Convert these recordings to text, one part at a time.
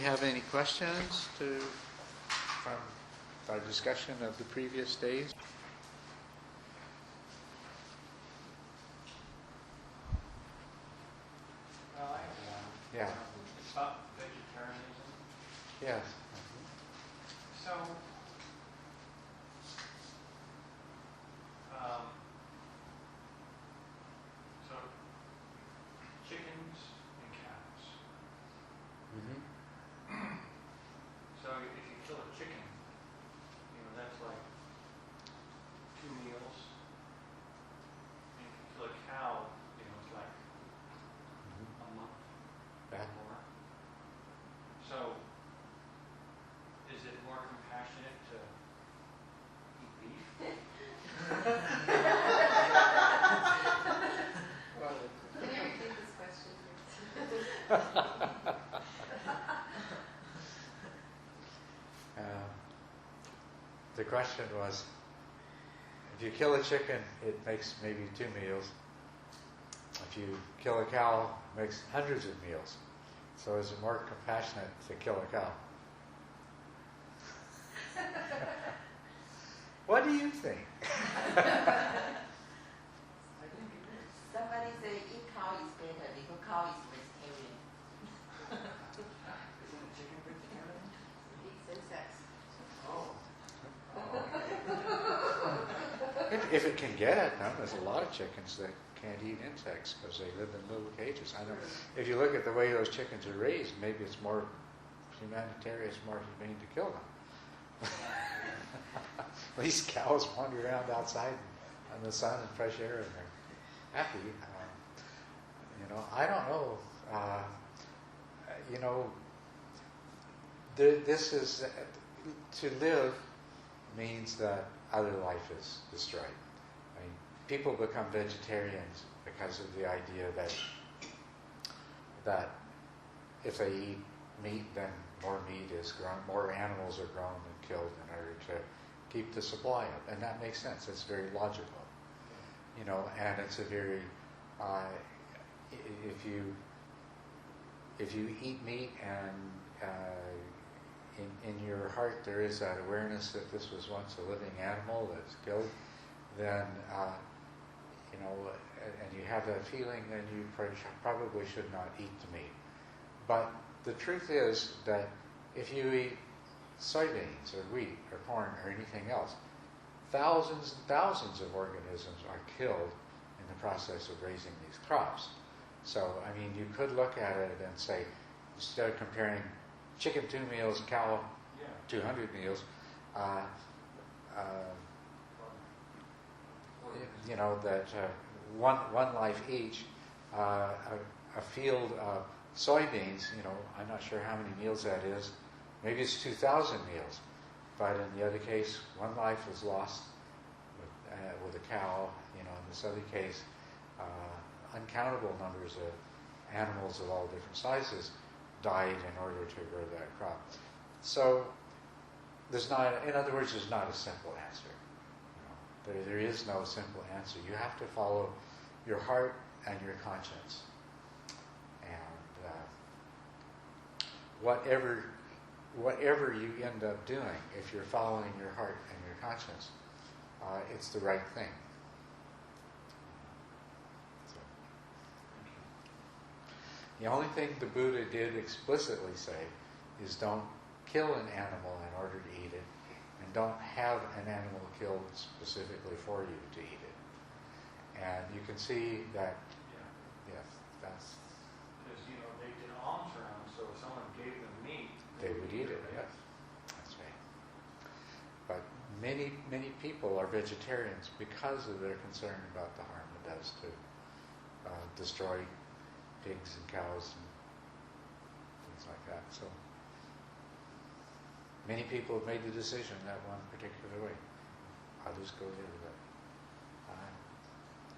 have any questions from our discussion of the previous days? Well, I have one. Yeah. It's about vegetarianism. Yes. So, so chickens and cows. Mm-hmm. So if you kill a chicken, that's like 2 meals. And if you kill a cow, it's like a month or Yeah. more. So, is it more compassionate to eat beef? Can you repeat this question? The question was, if you kill a chicken, it makes maybe 2 meals. If you kill a cow, it makes hundreds of meals. So is it more compassionate to kill a cow? What do you think? Somebody say eat cow is better because cow is vegetarian. Isn't a chicken vegetarian? Eats insects. Oh. If it can get at them, there's a lot of chickens that can't eat insects because they live in little cages. I know. If you look at the way those chickens are raised, maybe it's more humanitarian, it's more humane to kill them. At least cows wander around outside in the sun and fresh air, and they're happy. I don't know. This is to live means that other life is destroyed. I mean, people become vegetarians because of the idea that if they eat meat, then more meat is grown, more animals are grown and killed in order to keep the supply up, and that makes sense. It's very logical, and it's a very if you eat meat and in your heart there is that awareness that this was once a living animal that's killed, then and you have that feeling, then you probably should not eat the meat. But the truth is that if you eat soybeans or wheat or corn or anything else, thousands and thousands of organisms are killed in the process of raising these crops. So, I mean, you could look at it and say, instead of comparing chicken 2 meals, cow 200 meals, that one life each, a field of soybeans, I'm not sure how many meals that is. Maybe it's 2,000 meals. But in the other case, one life was lost with a cow. In this other case, uncountable numbers of animals of all different sizes died in order to grow that crop. So in other words, there's not a simple answer. There is no simple answer. You have to follow your heart and your conscience. And whatever you end up doing, if you're following your heart and your conscience, it's the right thing. So, the only thing the Buddha did explicitly say is don't kill an animal in order to eat it, and don't have an animal killed specifically for you to eat it. And you can see that, yes, that's... Because, they did alms around, so if someone gave them meat, they would eat it, yes. That's right. But many, many people are vegetarians because of their concern about the harm it does to destroy pigs and cows and things like that. So many people have made the decision that one particular way. Others go the other way.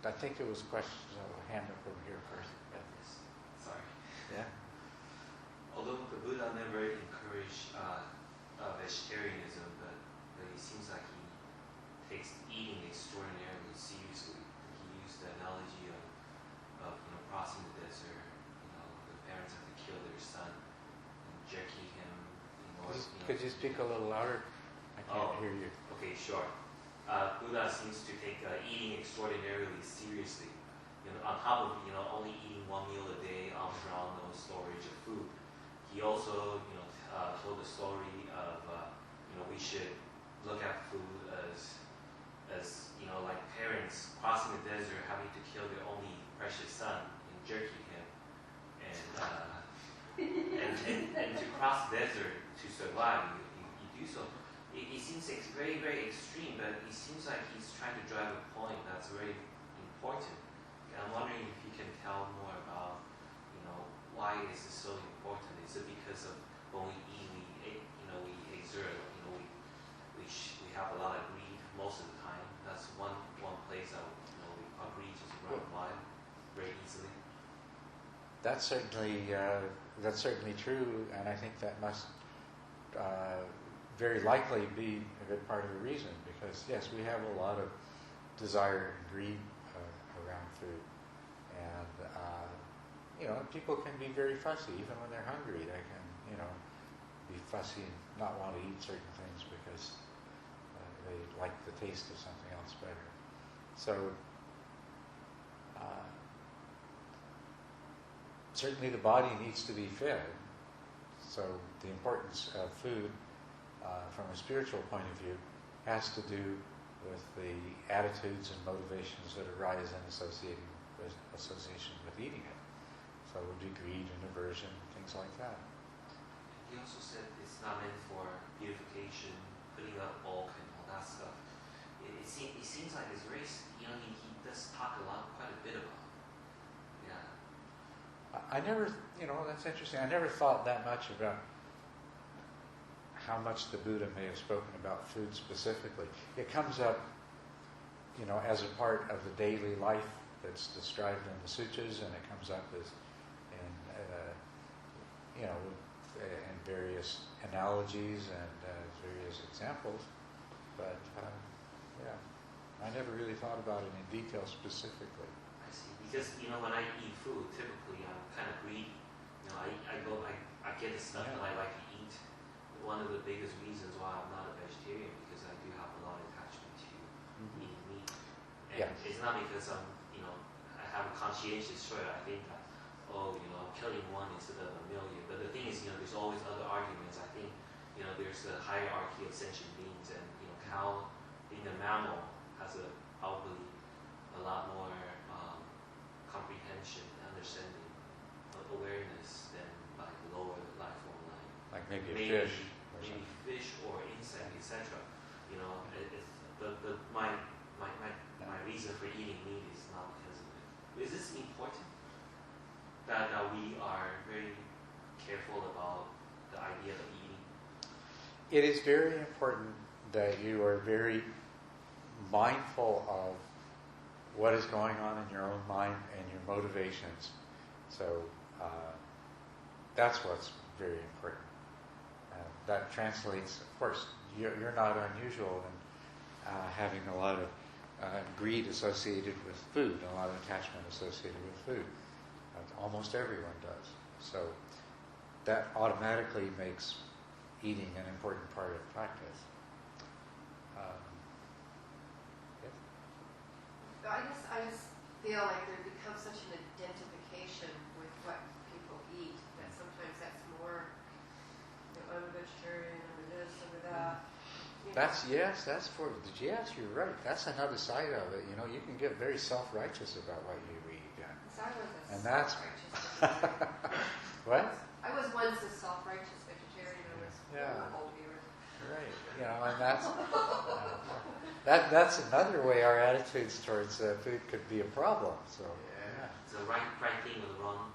I think there was questions. I'll hand up over here first. Yeah. Sorry. Yeah. Although the Buddha never encouraged vegetarianism, but it seems like he takes eating extraordinarily seriously. He used the analogy of crossing the desert. The parents have to kill their son and jerking him could you speak a little louder? I can't hear you. Okay, sure. Buddha seems to take eating extraordinarily seriously. On top of only eating one meal a day, around no storage of food, he also told the story of we should look at food as like parents crossing the desert, having to kill their only precious son and jerky him, and to cross the desert to survive, you do so. It seems very, very extreme, but it seems like he's trying to drive a point that's very important. And I'm wondering if you can tell more about, why is this so important? Is it because of when we eat, we exert, we have a lot of greed most of the time. That's one place that our greed just run wild very easily. That's certainly true, and I think that must very likely be a good part of the reason, because yes, we have a lot of desire and greed around food, and people can be very fussy even when they're hungry. They can be fussy and not want to eat certain things because they like the taste of something else better. So certainly the body needs to be fed. So the importance of food from a spiritual point of view has to do with the attitudes and motivations that arise in association with eating it. So it would be greed and aversion, things like that. He also said it's not meant for beautification, putting up bulk and all that stuff. It seems like it's very, he does talk quite a bit about it. Yeah. I never, that's interesting. I never thought that much about how much the Buddha may have spoken about food specifically. It comes up, as a part of the daily life that's described in the sutras, and it comes up as in various analogies and various examples. But I never really thought about it in detail specifically. I see. Because when I eat food, typically I'm kind of greedy. I get the stuff that I like to eat. One of the biggest reasons why I'm not a vegetarian, because I do have a lot of attachment to eating meat. And it's not because I have a conscientious choice. I think that, I'm killing one instead of a million. But the thing is, there's always other arguments. I think, there's the hierarchy of sentient beings, and, cow, being a mammal, has probably a lot more comprehension, understanding, awareness than like lower life form, like maybe a fish. Maybe fish or insect, etc. My reason for eating meat is not because of it. Is this important? That we are very careful about the idea of eating? It is very important that you are very mindful of what is going on in your own mind and your motivations. So that's what's very important. That translates, of course, you're not unusual in having a lot of greed associated with food, a lot of attachment associated with food. Almost everyone does. So that automatically makes eating an important part of practice. I just feel like there becomes such an identification with what people eat that sometimes that's more, I'm a vegetarian, I'm this, I'm that. You're right. That's another side of it. You can get very self-righteous about what you eat. I was And self-righteous vegetarian. What? I was once a self-righteous vegetarian. I was old here. Right. And that's another way our attitudes towards food could be a problem. So It's the right thing with the wrong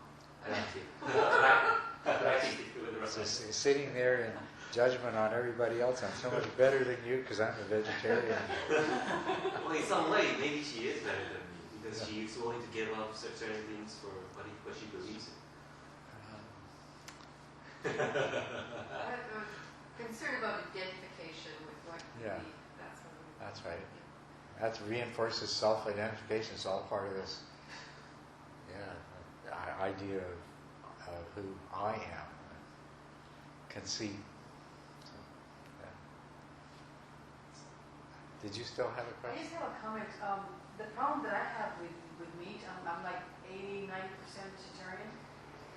attitude. So sitting there in judgment on everybody else, I'm so much better than you because I'm a vegetarian. Well, in some way, maybe she is better than me because she's willing to give up certain things for what she believes in. I'm concerned about identification with what you eat. That's right. That reinforces self-identification. It's all part of this idea of who I am. Conceit. Did you still have a I question? just have a comment. The problem that I have with meat, I'm like 80-90% vegetarian,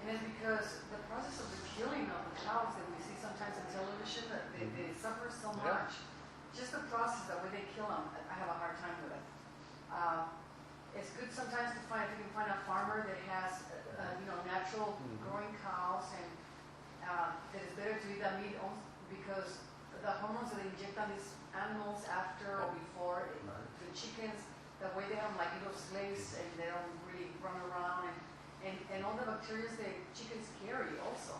and it's because the process of the killing of the cows that we see sometimes on television, that they suffer so Yeah. much. Just the process, the way they kill them, I have a hard time with it. It's good sometimes to find, if you can find a farmer that has, natural growing cows, and that it's better to eat that meat because the hormones that they inject on these animals after or before, the chickens, the way they have them like little slaves and they don't really run around, and all the bacteria that chickens carry also.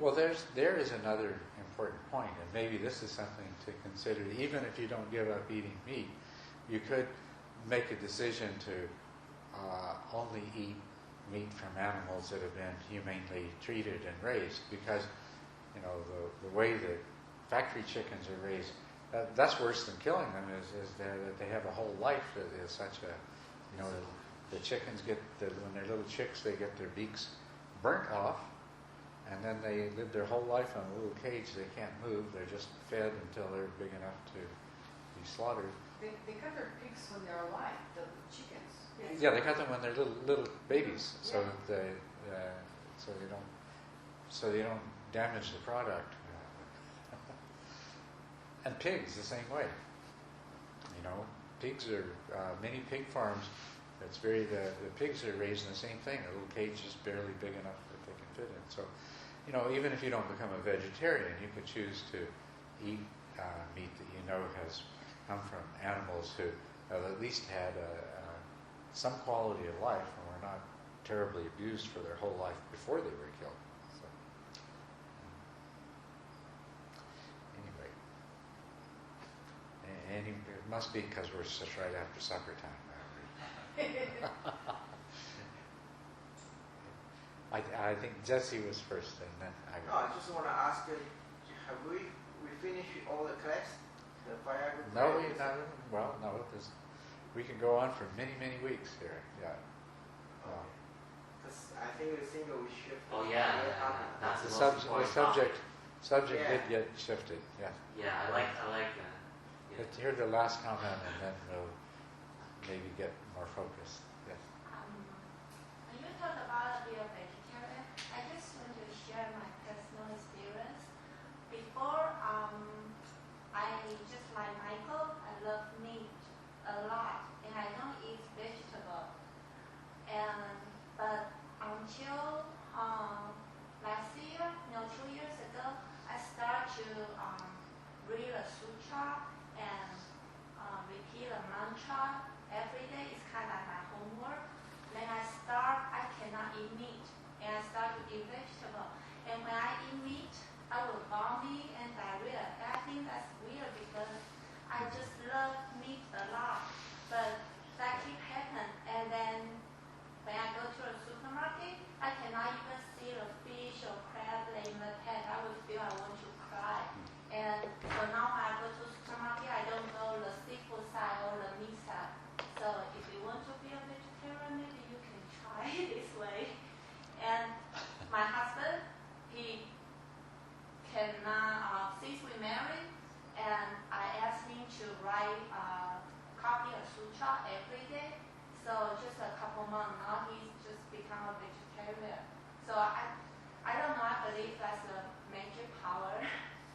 Well, there is another important point, and maybe this is something to consider. Even if you don't give up eating meat, you could make a decision to only eat meat from animals that have been humanely treated and raised, because the way that factory chickens are raised, that's worse than killing them. Is that they have a whole life that is such a, the chickens when they're little chicks, they get their beaks burnt off, and then they live their whole life in a little cage. They can't move. They're just fed until they're big enough to be slaughtered. They cut their pigs when they're alive, the chickens. Yeah, they cut them when they're little babies, so they don't damage the product. And pigs the same way. Pigs are many pig farms. The pigs are raised in the same thing. A little cage just barely big enough that they can fit in. So, even if you don't become a vegetarian, you could choose to eat meat that has come from animals who have at least had some quality of life and were not terribly abused for their whole life before they were killed. So, anyway, it must be because we're just right after supper time. I think Jesse was first, and then I. No, I just want to ask you: have we finished all the class? The fire? No, we not. Well, no. We can go on for many weeks here. Yeah. Because I think the single we shift. Oh yeah, that's The most important subject Yeah. did get shifted. Yeah. Yeah, I like that. Yeah. Let's hear the last comment, and then we'll maybe get more focused. Yes. When you talk about being a vegetarian, I just want to share my personal experience. Before, I just like Michael, I love meat a lot, and I don't eat vegetable. But until last year, 2 years ago, I started to read a sutra and repeat a mantra every day. It's kind of like my homework. Then I cannot eat meat, and I start to eat vegetable. And when I eat meat, I will vomit and diarrhea. And I think that's weird because I just love meat a lot, but that keep happening. And then when I go to a supermarket, I cannot even see the fish or crab in the pan. I would feel I want to cry. And so now when I go to supermarket, I don't know the seafood side or the meat side. So if you want to be a vegetarian, maybe you can try this way. And my husband, he cannot, since we married, and I asked him to write copy a sutra every day. So just a couple months now, he's just become a vegetarian. So I don't know, I believe that's a major power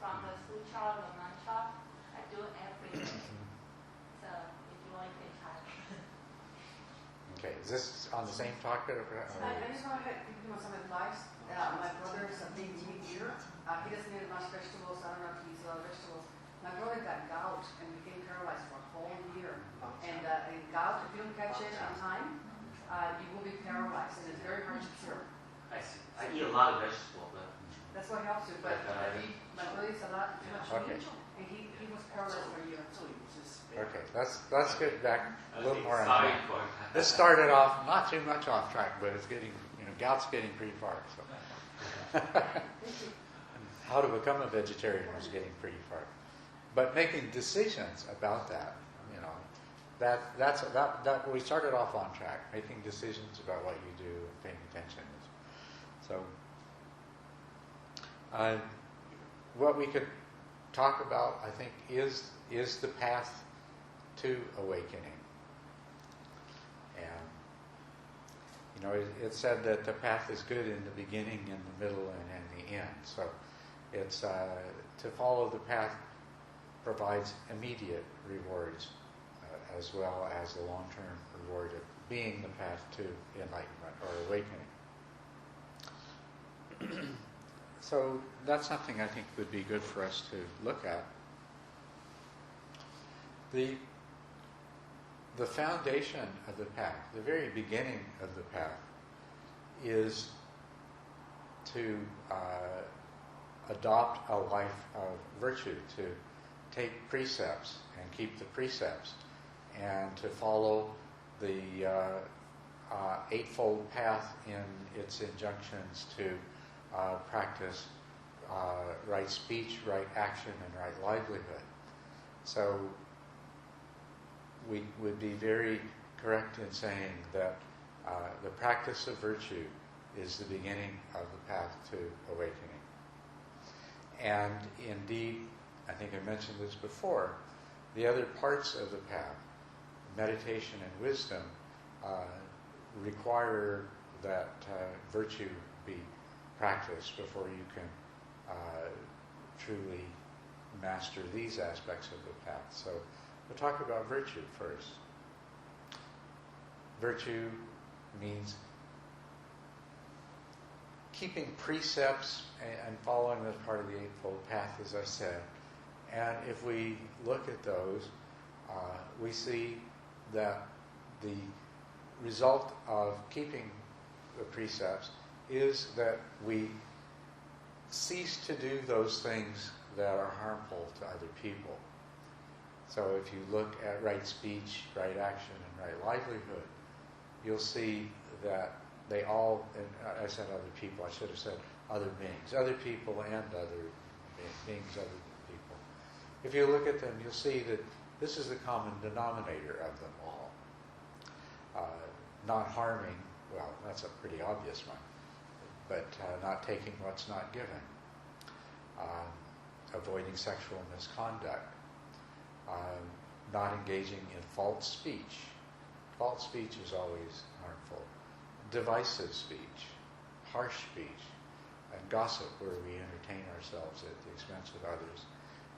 from the sutra or the mantra. I do it every day. So if you want, you can try. Okay. Is this on the same topic? I just want to give you some advice. My brother is a big meat eater. He doesn't eat much vegetables. I don't know if he eats a lot of vegetables. My brother got gout and became paralyzed for a whole year. And gout, if you don't catch it on time, you will be paralyzed, and it's very hard to cure. I see. I eat a lot of vegetables, but That's what helps you. But my brother eats a lot too much Okay. meat, and he was paralyzed for a year. Okay. Let's get back a little more on sorry track. for that. This started off not too much off track, but it's getting gout's getting pretty far. So. How to become a vegetarian was getting pretty far. But making decisions about that, that we started off on track, making decisions about what you do and paying attention. So, what we could talk about, I think, is the path to awakening. And it's said that the path is good in the beginning, in the middle, and in the end. So it's to follow the path provides immediate rewards as well as the long-term reward of being the path to enlightenment or awakening. So that's something I think would be good for us to look at. The foundation of the path, the very beginning of the path, is to adopt a life of virtue, to take precepts and keep the precepts, and to follow the Eightfold Path in its injunctions to practice right speech, right action, and right livelihood. So we would be very correct in saying that the practice of virtue is the beginning of the path to awakening. And indeed, I think I mentioned this before, the other parts of the path, meditation and wisdom, require that virtue be practiced before you can truly master these aspects of the path. So we'll talk about virtue first. Virtue means keeping precepts and following as part of the Eightfold Path, as I said. And if we look at those, we see that the result of keeping the precepts is that we cease to do those things that are harmful to other people. So if you look at right speech, right action, and right livelihood, you'll see that they all, and I said other people, I should have said other beings, other people and other beings, other people. If you look at them, you'll see that this is the common denominator of them all. Not harming, well, that's a pretty obvious one, but not taking what's not given, avoiding sexual misconduct, not engaging in false speech. False speech is always harmful. Divisive speech, harsh speech, and gossip where we entertain ourselves at the expense of others.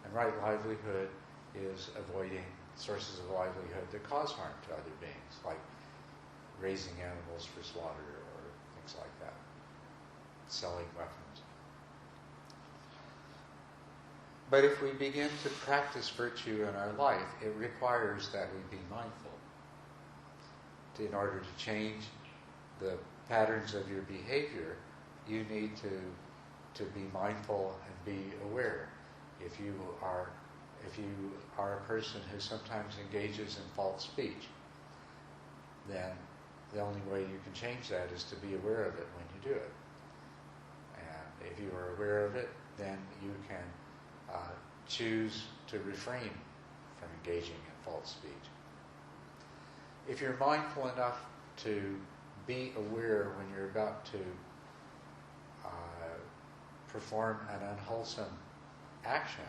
And right livelihood is avoiding sources of livelihood that cause harm to other beings, like raising animals for slaughter or things like that, selling weapons. But if we begin to practice virtue in our life, it requires that we be mindful. In order to change the patterns of your behavior, you need to be mindful and be aware. If you are a person who sometimes engages in false speech, then the only way you can change that is to be aware of it when you do it. And if you are aware of it, then you can choose to refrain from engaging in false speech. If you're mindful enough to be aware when you're about to perform an unwholesome action,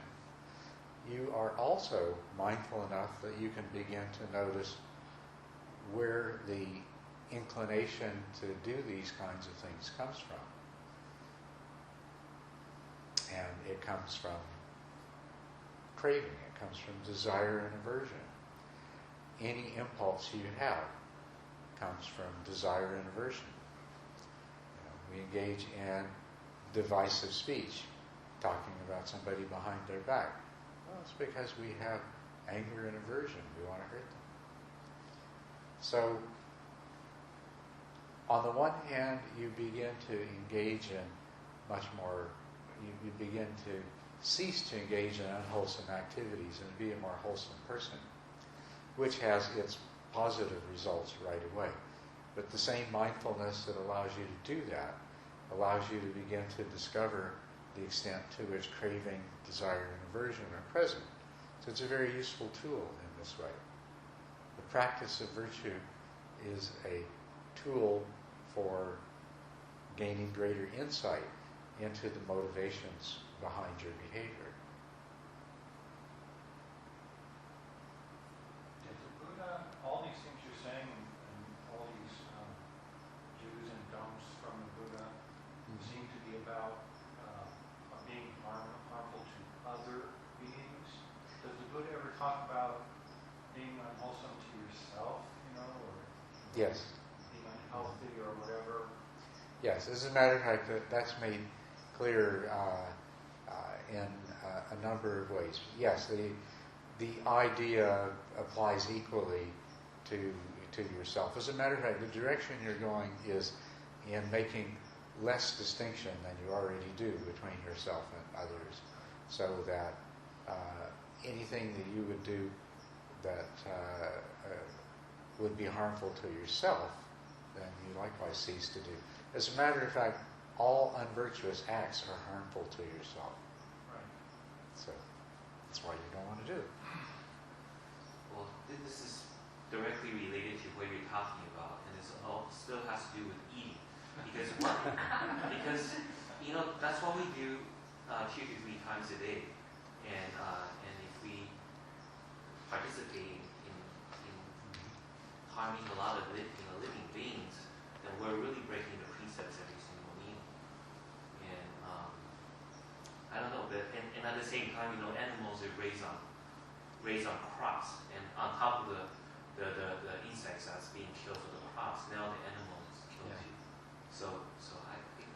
you are also mindful enough that you can begin to notice where the inclination to do these kinds of things comes from. And it comes from craving, it comes from desire and aversion. Any impulse you have comes from desire and aversion. We engage in divisive speech, talking about somebody behind their back. Well, it's because we have anger and aversion. We want to hurt them. So, on the one hand, you begin to engage in much more, you begin to cease to engage in unwholesome activities and be a more wholesome person, which has its positive results right away. But the same mindfulness that allows you to do that allows you to begin to discover the extent to which craving, desire, and aversion are present. So it's a very useful tool in this way. The practice of virtue is a tool for gaining greater insight into the motivations behind your behavior. talk about being unwholesome to yourself, or Yes. being unhealthy or whatever? Yes. As a matter of fact, that's made clear in a number of ways. Yes, the idea applies equally to yourself. As a matter of fact, the direction you're going is in making less distinction than you already do between yourself and others, so that anything that you would do that would be harmful to yourself, then you likewise cease to do. As a matter of fact, all unvirtuous acts are harmful to yourself. Right. So that's why you don't want to do it. Well, this is directly related to what you're talking about, and this all still has to do with eating. Because that's what we do 2 to 3 times a day, and if we participate in harming a lot of living beings, then we're really breaking the precepts every single meal. And I don't know, but and at the same time, animals are raised on crops, and on top of the insects that's being killed for the crops, now the animal is killed too. So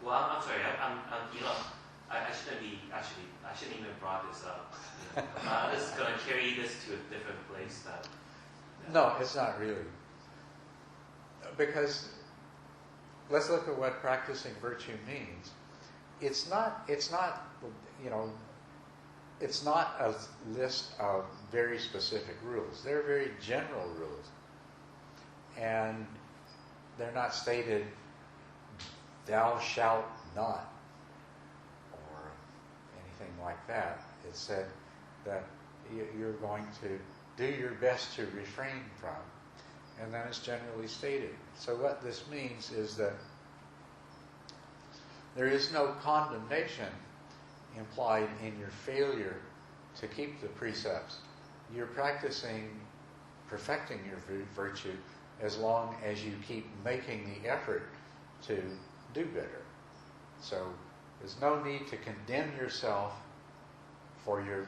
I'm sorry, I shouldn't even brought this up. I'm just going to carry this to a different place. No, it's not really. Because let's look at what practicing virtue means. It's not a list of very specific rules. They're very general rules. And they're not stated, thou shalt not, or anything like that. It's said that you're going to do your best to refrain from, and then it's generally stated. So what this means is that there is no condemnation implied in your failure to keep the precepts. You're perfecting your virtue as long as you keep making the effort to do better. So there's no need to condemn yourself for your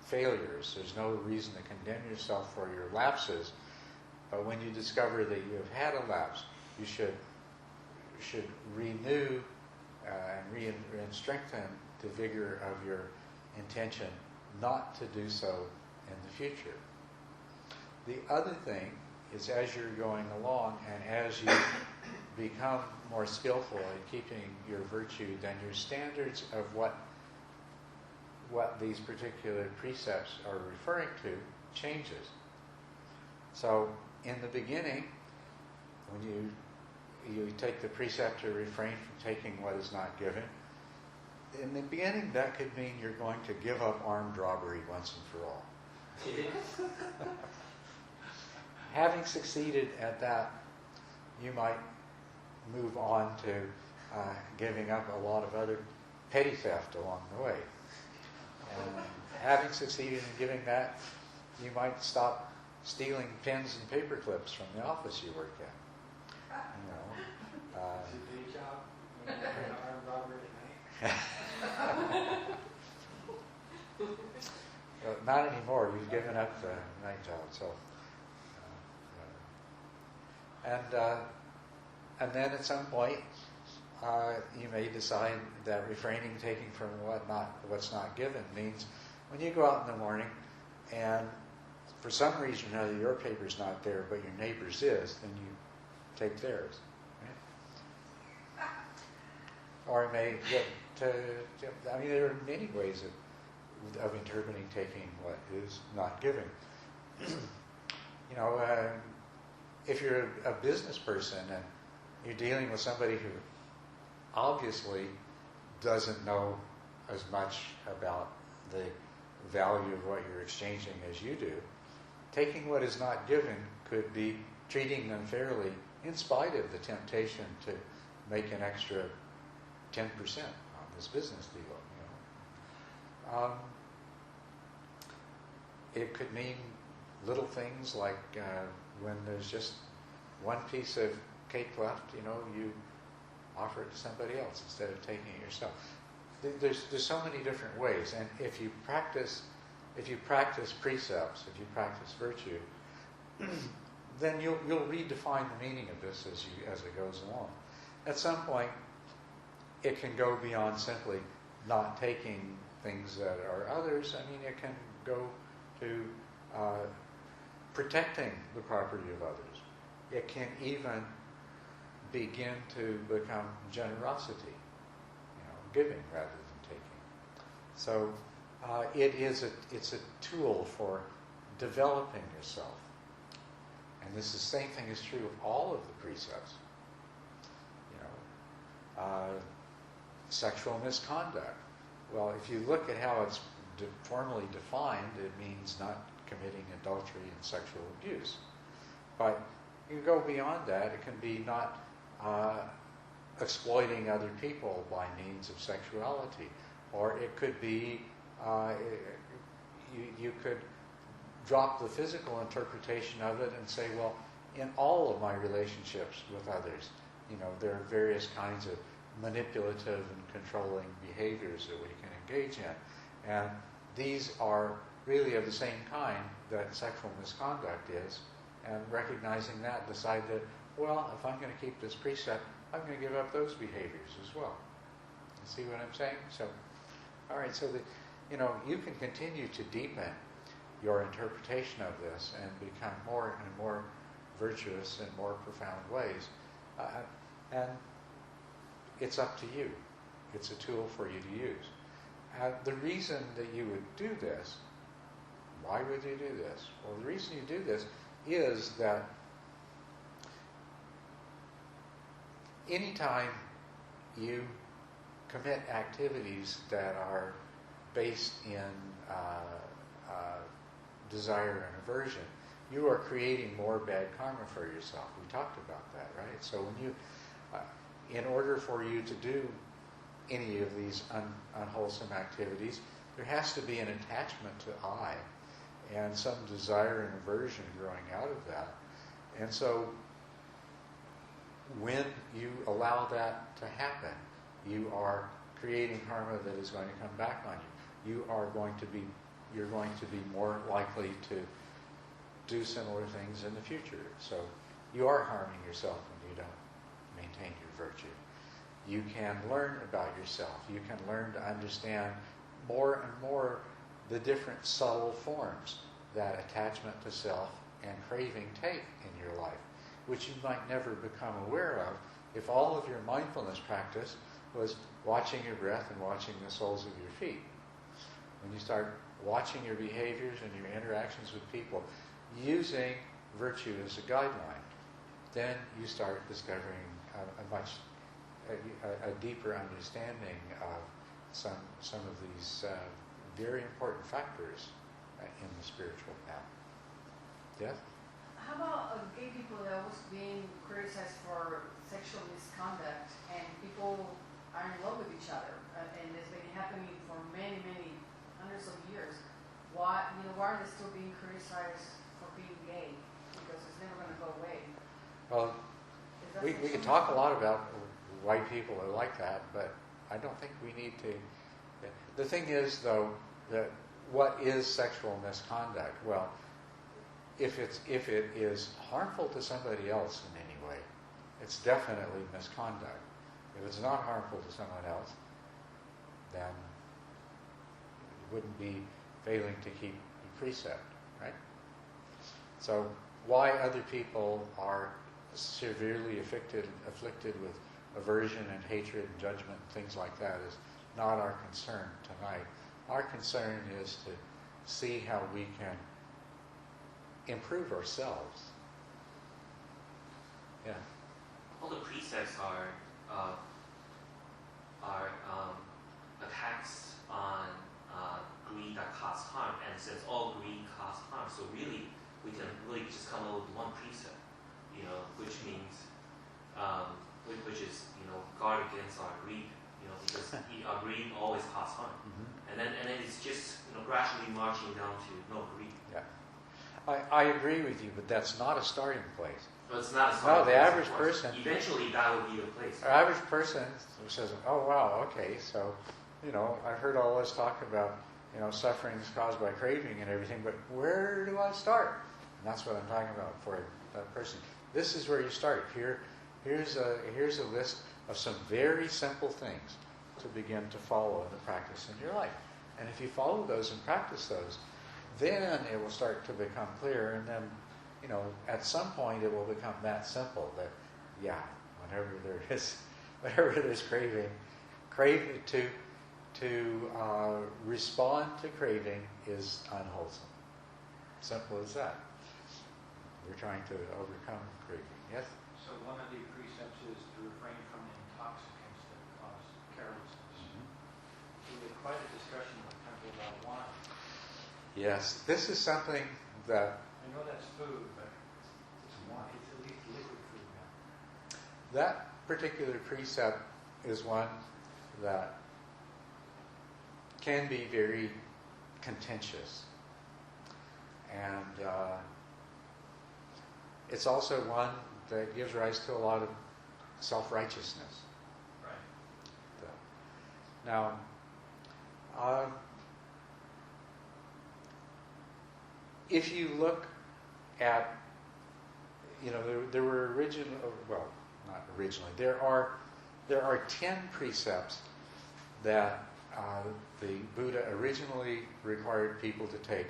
failures. There's no reason to condemn yourself for your lapses. But when you discover that you have had a lapse, you should renew and strengthen the vigor of your intention not to do so in the future. The other thing is, as you're going along and as you become more skillful at keeping your virtue, then your standards of what these particular precepts are referring to changes. So in the beginning, when you take the precept to refrain from taking what is not given, in the beginning that could mean you're going to give up armed robbery once and for all. Having succeeded at that, you might move on to giving up a lot of other petty theft along the way. And having succeeded in giving that, you might stop stealing pens and paper clips from the office you work at. It's a day job. When you're an armed robbery at night. Not anymore. You've given up the night job. So, and then at some point, you may decide that refraining, taking from what's not given, means when you go out in the morning, and for some reason or other your paper's not there, but your neighbor's is, then you take theirs. Right? Or it may get to. There are many ways of interpreting taking what is not given. If you're a business person and you're dealing with somebody who obviously doesn't know as much about the value of what you're exchanging as you do, taking what is not given could be treating them fairly in spite of the temptation to make an extra 10% on this business deal. It could mean little things like when there's just one piece of cake left, you offer it to somebody else instead of taking it yourself. There's so many different ways, and if you practice if you practice precepts, if you practice virtue, then you'll redefine the meaning of this as it goes along. At some point, it can go beyond simply not taking things that are others. I mean, it can go to protecting the property of others. It can even begin to become generosity, giving rather than taking. So it's a tool for developing yourself. And this is the same thing is true of all of the precepts. Sexual misconduct. Well, if you look at how it's formally defined, it means not committing adultery and sexual abuse. But you can go beyond that. It can be not exploiting other people by means of sexuality. Or it could be, you could drop the physical interpretation of it and say, well, in all of my relationships with others, there are various kinds of manipulative and controlling behaviors that we can engage in. And these are really of the same kind that sexual misconduct is. And recognizing that, decide that, well, if I'm going to keep this precept, I'm going to give up those behaviors as well. You see what I'm saying? So, all right, so you can continue to deepen your interpretation of this and become more and more virtuous in more profound ways. And it's up to you. It's a tool for you to use. The reason that you would do this, why would you do this? Well, the reason you do this is that anytime you commit activities that are based in desire and aversion, you are creating more bad karma for yourself. We talked about that, right? So when you, in order for you to do any of these unwholesome activities, there has to be an attachment to I and some desire and aversion growing out of that. And so when you allow that to happen, you are creating karma that is going to come back on you. You're going to be more likely to do similar things in the future. So you are harming yourself when you don't maintain your virtue. You can learn about yourself. You can learn to understand more and more the different subtle forms that attachment to self and craving take in your life, which you might never become aware of if all of your mindfulness practice was watching your breath and watching the soles of your feet. When you start watching your behaviors and your interactions with people, using virtue as a guideline, then you start discovering a deeper understanding of some of these very important factors in the spiritual path. Yes? How about gay people that was being criticized for sexual misconduct, and people are in love with each other, and it's been happening for many, many hundreds of years? Why are they still being criticized for being gay? Because it's never going to go away. Well, we can talk a lot about why people are like that, but I don't think we need to. The thing is, though, that what is sexual misconduct? Well, if it is harmful to somebody else in any way, it's definitely misconduct. If it's not harmful to someone else, then you wouldn't be failing to keep the precept, right? So why other people are severely afflicted with aversion and hatred and judgment and things like that is not our concern tonight. Our concern is to see how we can improve ourselves. Yeah. All the precepts are attacks on greed that cause harm, and since all greed cause harm, so really we can really just come up with one precept, which means which is guard against our greed, because our greed always cause harm, and then it's just gradually marching down to no greed. Yeah. I agree with you, but that's not a starting place. No, it's not a starting place. No, the average person. Eventually, that will be the place. Our average person says, "Oh wow, okay, so I've heard all this talk about suffering is caused by craving and everything, but where do I start? And that's what I'm talking about for that person. This is where you start. Here's a list of some very simple things to begin to follow and to practice in your life. And if you follow those and practice those, then it will start to become clear, and then, at some point it will become that simple that, whenever there's craving, to respond to craving is unwholesome. Simple as that. We're trying to overcome craving. Yes? So one of the precepts is to refrain from intoxicants that cause carelessness. We had quite a discussion with Temple about wine. Yes, this is something that... I know that's food, but it's wine. It's at least liquid food now. That particular precept is one that can be very contentious. And it's also one that gives rise to a lot of self-righteousness. Right. Now, if you look at, there were not originally, there are 10 precepts that the Buddha originally required people to take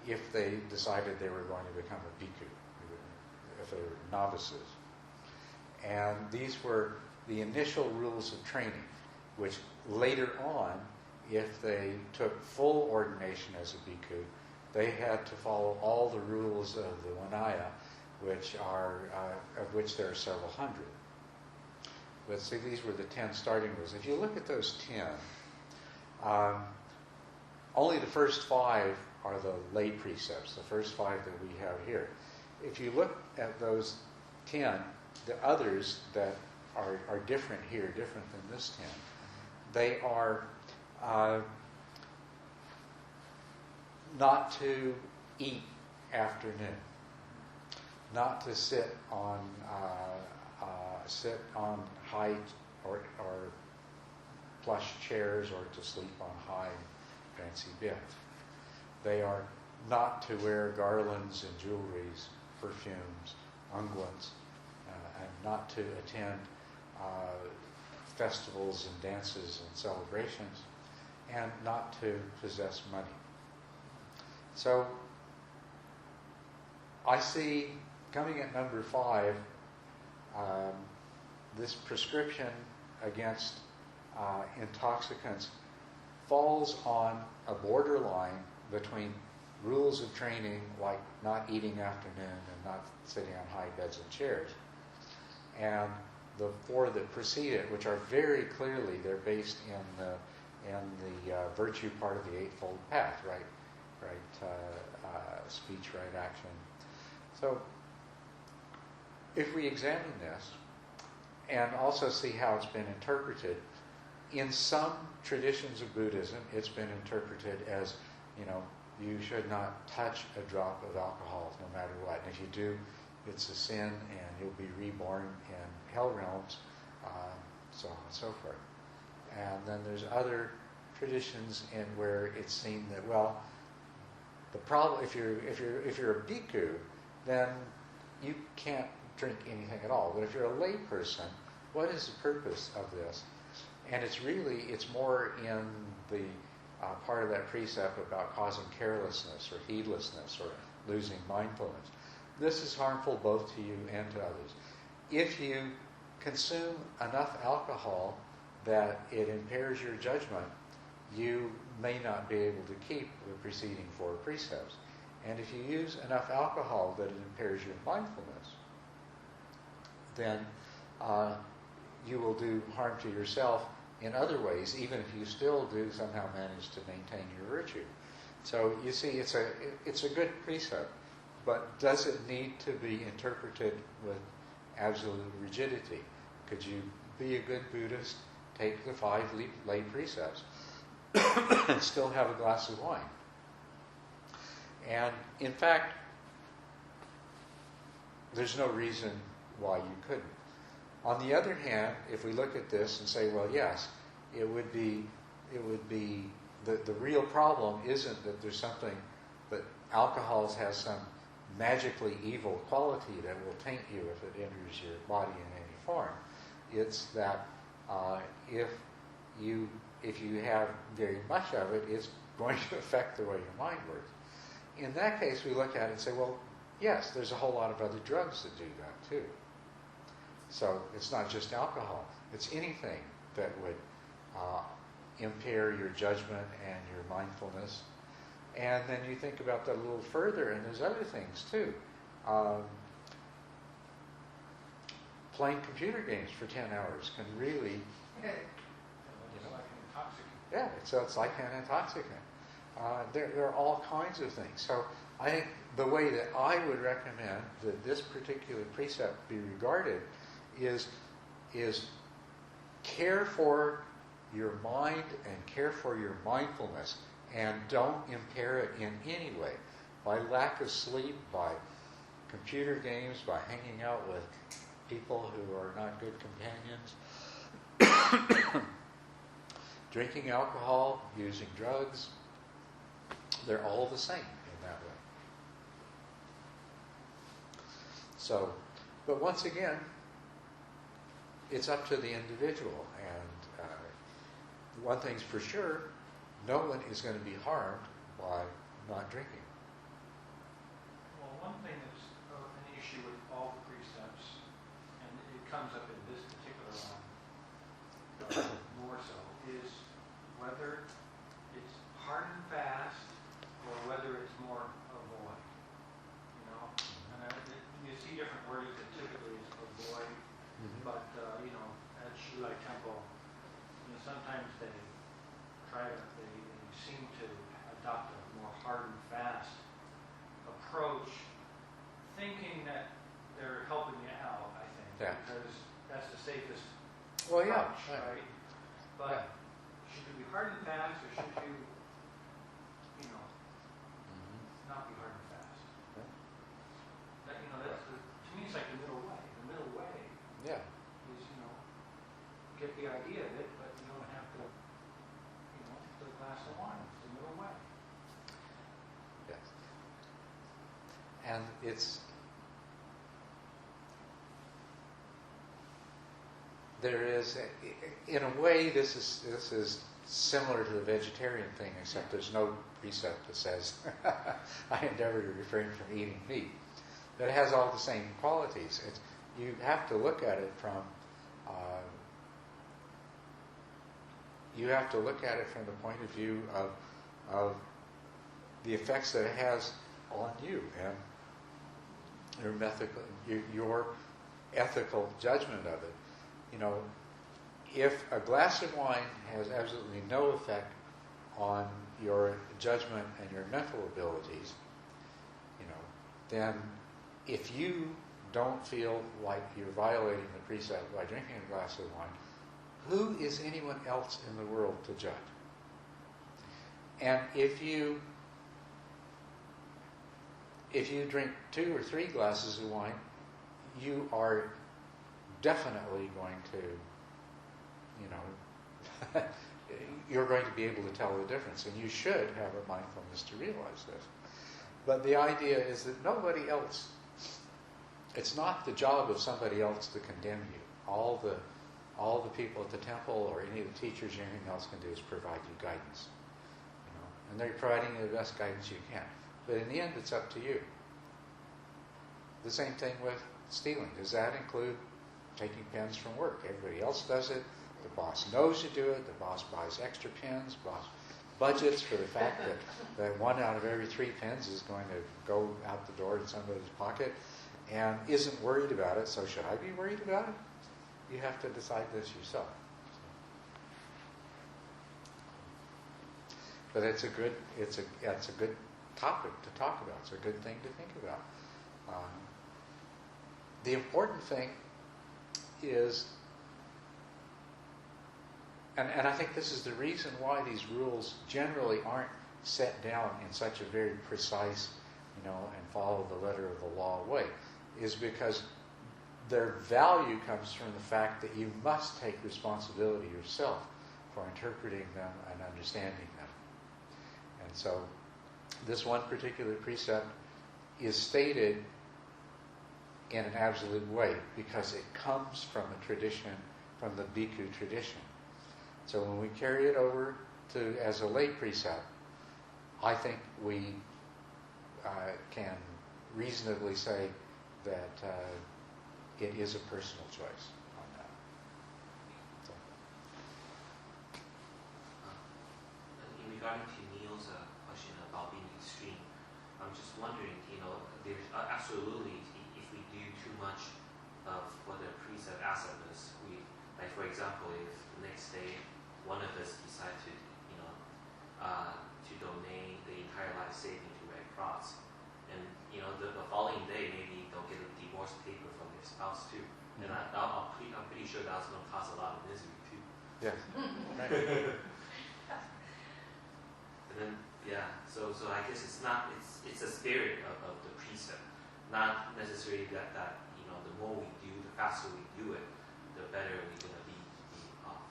if they decided they were going to become a bhikkhu, if they were novices. And these were the initial rules of training, which later on, if they took full ordination as a bhikkhu, they had to follow all the rules of the Vinaya, of which there are several hundred. But see, these were the 10 starting rules. If you look at those 10, only the first 5 are the lay precepts, the first 5 that we have here. If you look at those 10, the others that are different here, different than this 10, they are not to eat after noon, not to sit on high or plush chairs, or to sleep on high fancy beds. They are not to wear garlands and jewelries, perfumes, unguents, and not to attend festivals and dances and celebrations, and not to possess money. So I see, coming at number 5, this prescription against intoxicants falls on a borderline between rules of training, like not eating after noon and not sitting on high beds and chairs, and the 4 that precede it, which are very clearly, they're based in the virtue part of the Eightfold Path, right speech, right action. So if we examine this and also see how it's been interpreted, in some traditions of Buddhism, it's been interpreted as, you should not touch a drop of alcohol no matter what. And if you do, it's a sin and you'll be reborn in hell realms, so on and so forth. And then there's other traditions in where it's seen that, the problem, if you're a bhikkhu, then you can't drink anything at all. But if you're a lay person, what is the purpose of this? And it's more in the part of that precept about causing carelessness or heedlessness or losing mindfulness. This is harmful both to you and to others. If you consume enough alcohol that it impairs your judgment, you may not be able to keep the preceding 4 precepts. And if you use enough alcohol that it impairs your mindfulness, then you will do harm to yourself in other ways, even if you still do somehow manage to maintain your virtue. So you see, it's a good precept, but does it need to be interpreted with absolute rigidity? Could you be a good Buddhist, take the 5 lay precepts, and still have a glass of wine? And in fact, there's no reason why you couldn't. On the other hand, if we look at this and say, well, yes, it would be the real problem isn't that there's something that alcohol has some magically evil quality that will taint you if it enters your body in any form. It's that if you have very much of it, it's going to affect the way your mind works. In that case, we look at it and say, well, yes, there's a whole lot of other drugs that do that too. So it's not just alcohol. It's anything that would impair your judgment and your mindfulness. And then you think about that a little further, and there's other things too. Playing computer games for 10 hours can really, It's like an intoxicant. yeah, it's like an intoxicant. There are all kinds of things. So I think the way that I would recommend that this particular precept be regarded is care for your mind and care for your mindfulness, and don't impair it in any way by lack of sleep, by computer games, by hanging out with people who are not good companions, drinking alcohol, using drugs. They're all the same in that way. So, but once again, it's up to the individual. And one thing's for sure, no one is going to be harmed by not drinking. Well, one thing that's an issue with all the precepts, and it comes up in this particular one more so, is whether it's hard and fast or whether it's more avoid. You know, and you see different wordings that typically is avoid, but at Shulai Temple, sometimes they seem to adopt a more hard and fast approach, thinking that they're helping you out, I think, because that's the safest approach, right? But should it be hard and fast, or should you, not be hard and fast? That, that's to me, it's like the middle way. The middle way is, get the idea of it, but you don't have to, put a glass of wine. It's the middle way. Yes. And there is, in a way, this is similar to the vegetarian thing, except there's no precept that says, I endeavor to refrain from eating meat. But it has all the same qualities. You have to look at it from the point of view of the effects that it has on you and your ethical judgment of it. If a glass of wine has absolutely no effect on your judgment and your mental abilities, then if you don't feel like you're violating the precept by drinking a glass of wine, who is anyone else in the world to judge? And if you drink 2 or 3 glasses of wine, you are definitely going to, you're going to be able to tell the difference. And you should have a mindfulness to realize this. But the idea is that nobody else, it's not the job of somebody else to condemn you. All the people at the temple or any of the teachers or anything else can do is provide you guidance. And they're providing you the best guidance you can. But in the end, it's up to you. The same thing with stealing. Does that include taking pens from work? Everybody else does it. The boss knows you do it. The boss buys extra pens. Boss budgets for the fact that 1 out of every 3 pens is going to go out the door in somebody's pocket and isn't worried about it. So should I be worried about it? You have to decide this yourself. But it's a good topic to talk about. It's a good thing to think about. The important thing is, and I think this is the reason why these rules generally aren't set down in such a very precise, and follow the letter of the law way, is because their value comes from the fact that you must take responsibility yourself for interpreting them and understanding them. And so this one particular precept is stated in an absolute way because it comes from a tradition, from the bhikkhu tradition. So when we carry it over to as a lay precept, I think we can reasonably say that it is a personal choice on that. So. In regarding to Neil's question about being extreme, I'm just wondering, there's absolutely, if we do too much of what the precept asks of us, like for example, if the next day one of us decide to, to donate the entire life saving to Red Cross, and the following day maybe they'll get a divorce paper from their spouse too, and I'm pretty sure that's going to cause a lot of misery too. Yes. And then so I guess it's a spirit of the precept, not necessarily that the more we do, the faster we do it, the better we're going to be off.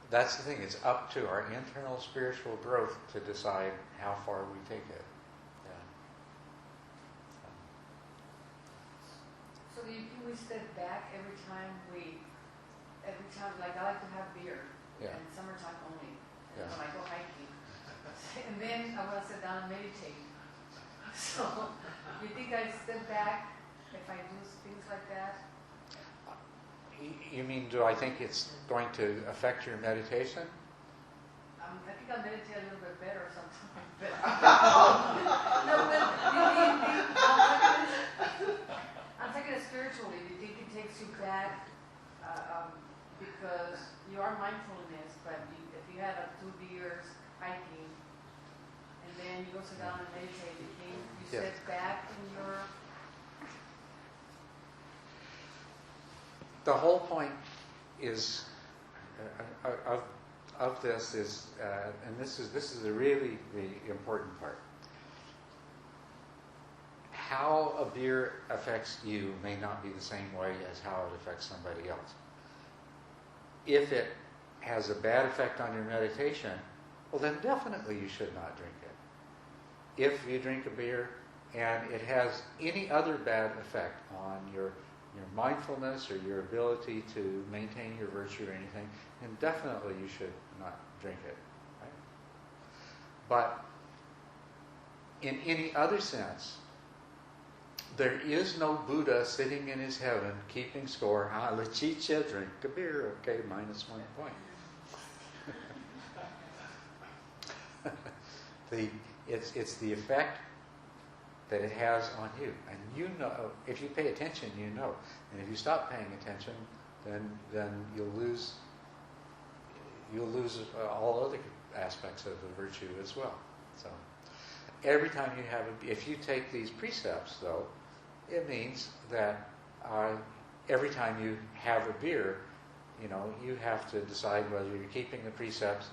That's the thing. It's up to our internal spiritual growth to decide how far we take it. Yeah. So do you think we step back every time, like I like to have beer, Yeah. and summertime only, Yeah. when I go hiking. And then I want to sit down and meditate. So, you think I step back if I do things like that? You mean, do I think it's going to affect your meditation? I think I'll meditate a little bit better sometimes. But no, but I'm taking it spiritually. Do you think it takes you back? Because you are mindfulness, but if you had 2 beers hiking, and then you go sit down and meditate, you think you Yes. step back in your... The whole point is of this is, and this is really the important part. How a beer affects you may not be the same way as how it affects somebody else. If it has a bad effect on your meditation, well then definitely you should not drink it. If you drink a beer and it has any other bad effect on your mindfulness or your ability to maintain your virtue or anything, then definitely you should not drink it. Right? But in any other sense, there is no Buddha sitting in his heaven keeping score. Lachicha, drink a beer. Okay, -1 point. It's the effect that it has on you, and you know. If you pay attention, you know, and if you stop paying attention, then you'll lose all other aspects of the virtue as well. So every time you have if you take these precepts, though, it means that every time you have a beer, you have to decide whether you're keeping the precepts,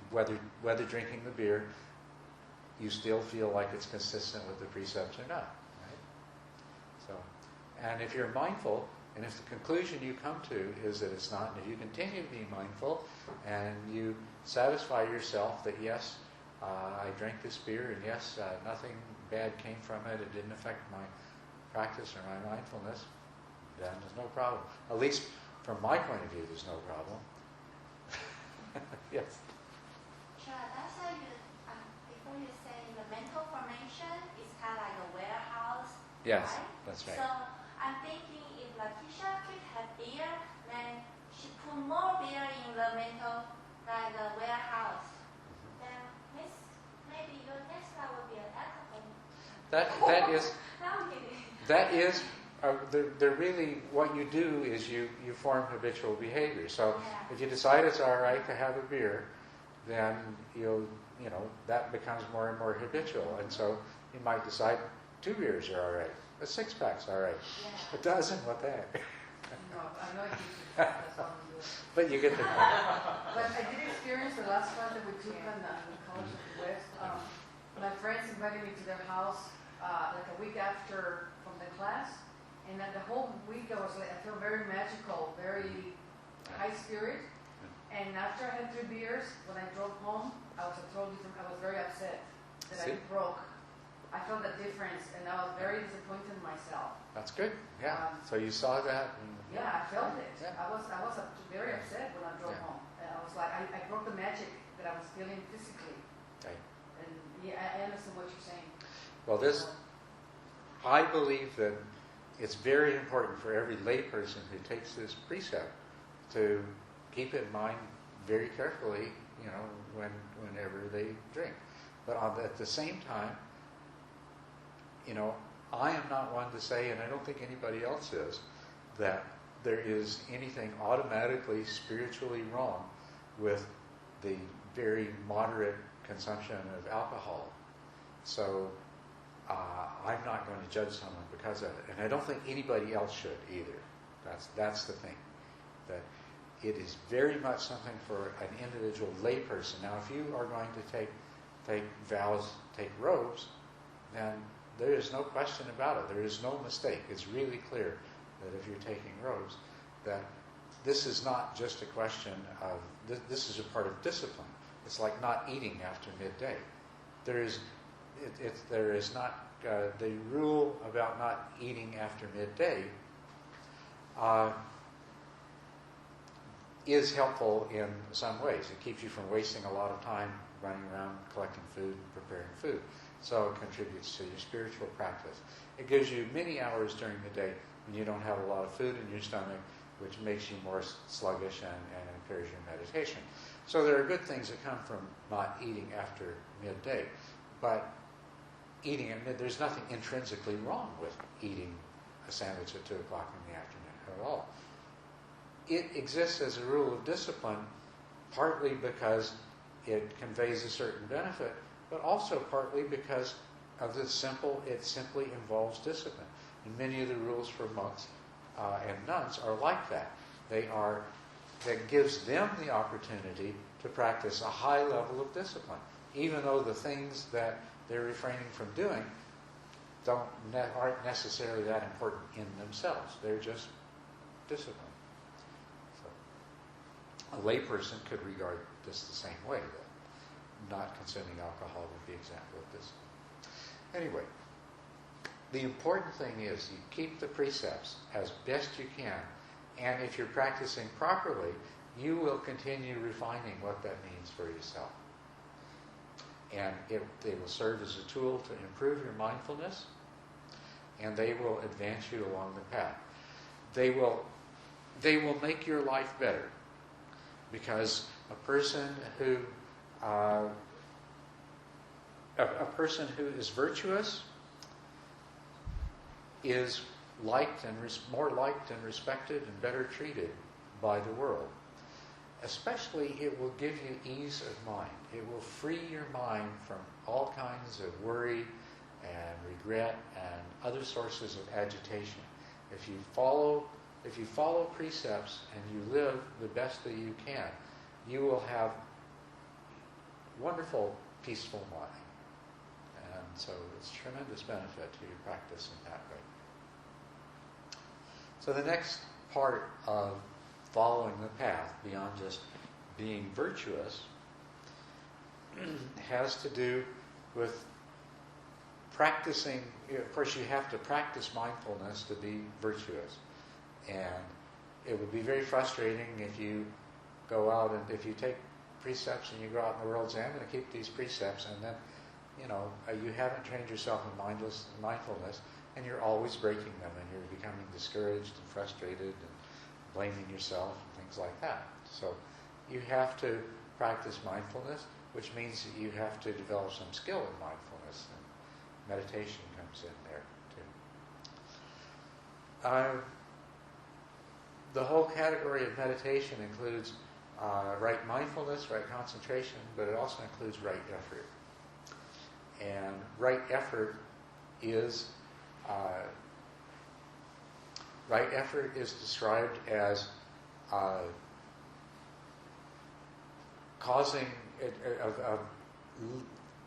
whether drinking the beer, you still feel like it's consistent with the precepts or not. Right? So, and if you're mindful, and if the conclusion you come to is that it's not, and if you continue to be mindful, and you satisfy yourself that yes, I drank this beer, and yes, nothing bad came from it, it didn't affect my practice or my mindfulness, then there's no problem. At least from my point of view, there's no problem. Yes? Culadasa, before you say the mental formation is kind of like a warehouse, Yes, right? that's right. So I'm thinking if Latisha could have beer, then she put more beer in the mental, like the warehouse. Then maybe your next one will be an alcohol. That is No, I'm kidding. that is the really what you do is you form habitual behavior. So Yeah. if you decide it's all right to have a beer, then that becomes more and more habitual, and so you might decide 2 beers are all right, a 6-pack's all right, Yeah. a dozen, what the heck? No, I know it usually that's all I'm doing. But you get the But I did experience the last one that we took on the College of the West. My friends invited me to their house like a week after from the class, and then the whole week I felt very magical, very high spirit. And after I had 3 beers, when I drove home, I was very upset that See? I broke. I felt the difference, and I was very disappointed in myself. That's good. Yeah. So you saw that. And, Yeah, I felt it. Yeah. I was very upset when I drove Yeah. home. And I was like, I broke the magic that I was feeling physically. Okay. And yeah, I understand what you're saying. Well, I believe that it's very important for every layperson who takes this precept to keep in mind very carefully, whenever they drink. But at the same time, I am not one to say, and I don't think anybody else is, that there is anything automatically spiritually wrong with the very moderate consumption of alcohol. So I'm not going to judge someone because of it, and I don't think anybody else should either. That's the thing, that it is very much something for an individual layperson. Now, if you are going to take vows, take robes, then there is no question about it. There is no mistake. It's really clear that if you're taking robes, that this is not just a question of, this is a part of discipline. It's like not eating after midday. There is not, the rule about not eating after midday is helpful in some ways. It keeps you from wasting a lot of time running around collecting food and preparing food. So it contributes to your spiritual practice. It gives you many hours during the day when you don't have a lot of food in your stomach, which makes you more sluggish and impairs your meditation. So there are good things that come from not eating after midday. But eating at midday, there's nothing intrinsically wrong with eating a sandwich at 2 o'clock in the afternoon at all. It exists as a rule of discipline, partly because it conveys a certain benefit, but also partly because of it simply involves discipline. And many of the rules for monks and nuns are like that. That gives them the opportunity to practice a high level of discipline, even though the things that they're refraining from doing aren't necessarily that important in themselves. They're just discipline. So, a layperson could regard this the same way, that not consuming alcohol would be an example of this. Anyway, the important thing is you keep the precepts as best you can, and if you're practicing properly, you will continue refining what that means for yourself. And they will serve as a tool to improve your mindfulness, and they will advance you along the path. They will make your life better, because a person who is virtuous is liked and more liked and respected and better treated by the world. Especially, it will give you ease of mind. It will free your mind from all kinds of worry and regret and other sources of agitation. If you follow precepts and you live the best that you can, you will have wonderful, peaceful mind. And so it's tremendous benefit to your practice in that way. So the next part of following the path, beyond just being virtuous, has to do with practicing. Of course, you have to practice mindfulness to be virtuous. And it would be very frustrating if you go out and if you take precepts and you go out in the world and say, I'm going to keep these precepts, and then, you haven't trained yourself in mindfulness, and you're always breaking them, and you're becoming discouraged and frustrated and blaming yourself and things like that. So you have to practice mindfulness, which means that you have to develop some skill in mindfulness, and meditation comes in there too. The whole category of meditation includes right mindfulness, right concentration, but it also includes right effort. And right effort is described as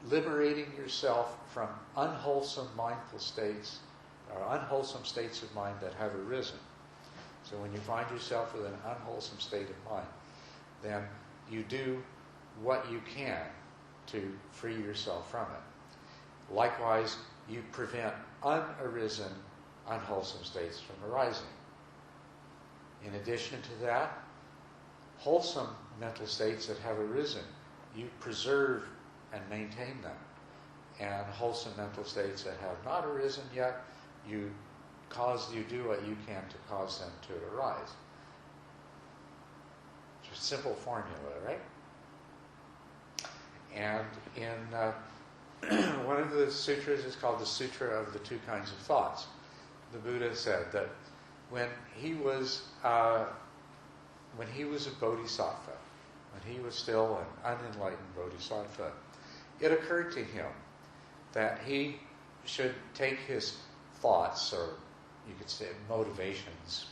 liberating yourself from unwholesome mindful states, or unwholesome states of mind that have arisen. So when you find yourself with an unwholesome state of mind, then you do what you can to free yourself from it. Likewise, you prevent unarisen, unwholesome states from arising. In addition to that, wholesome mental states that have arisen, you preserve and maintain them. And wholesome mental states that have not arisen yet, you do what you can to cause them to arise. It's a simple formula, right? And in one of the sutras is called the Sutra of the Two Kinds of Thoughts. The Buddha said that when he was a bodhisattva, when he was still an unenlightened bodhisattva, it occurred to him that he should take his thoughts, or you could say motivations,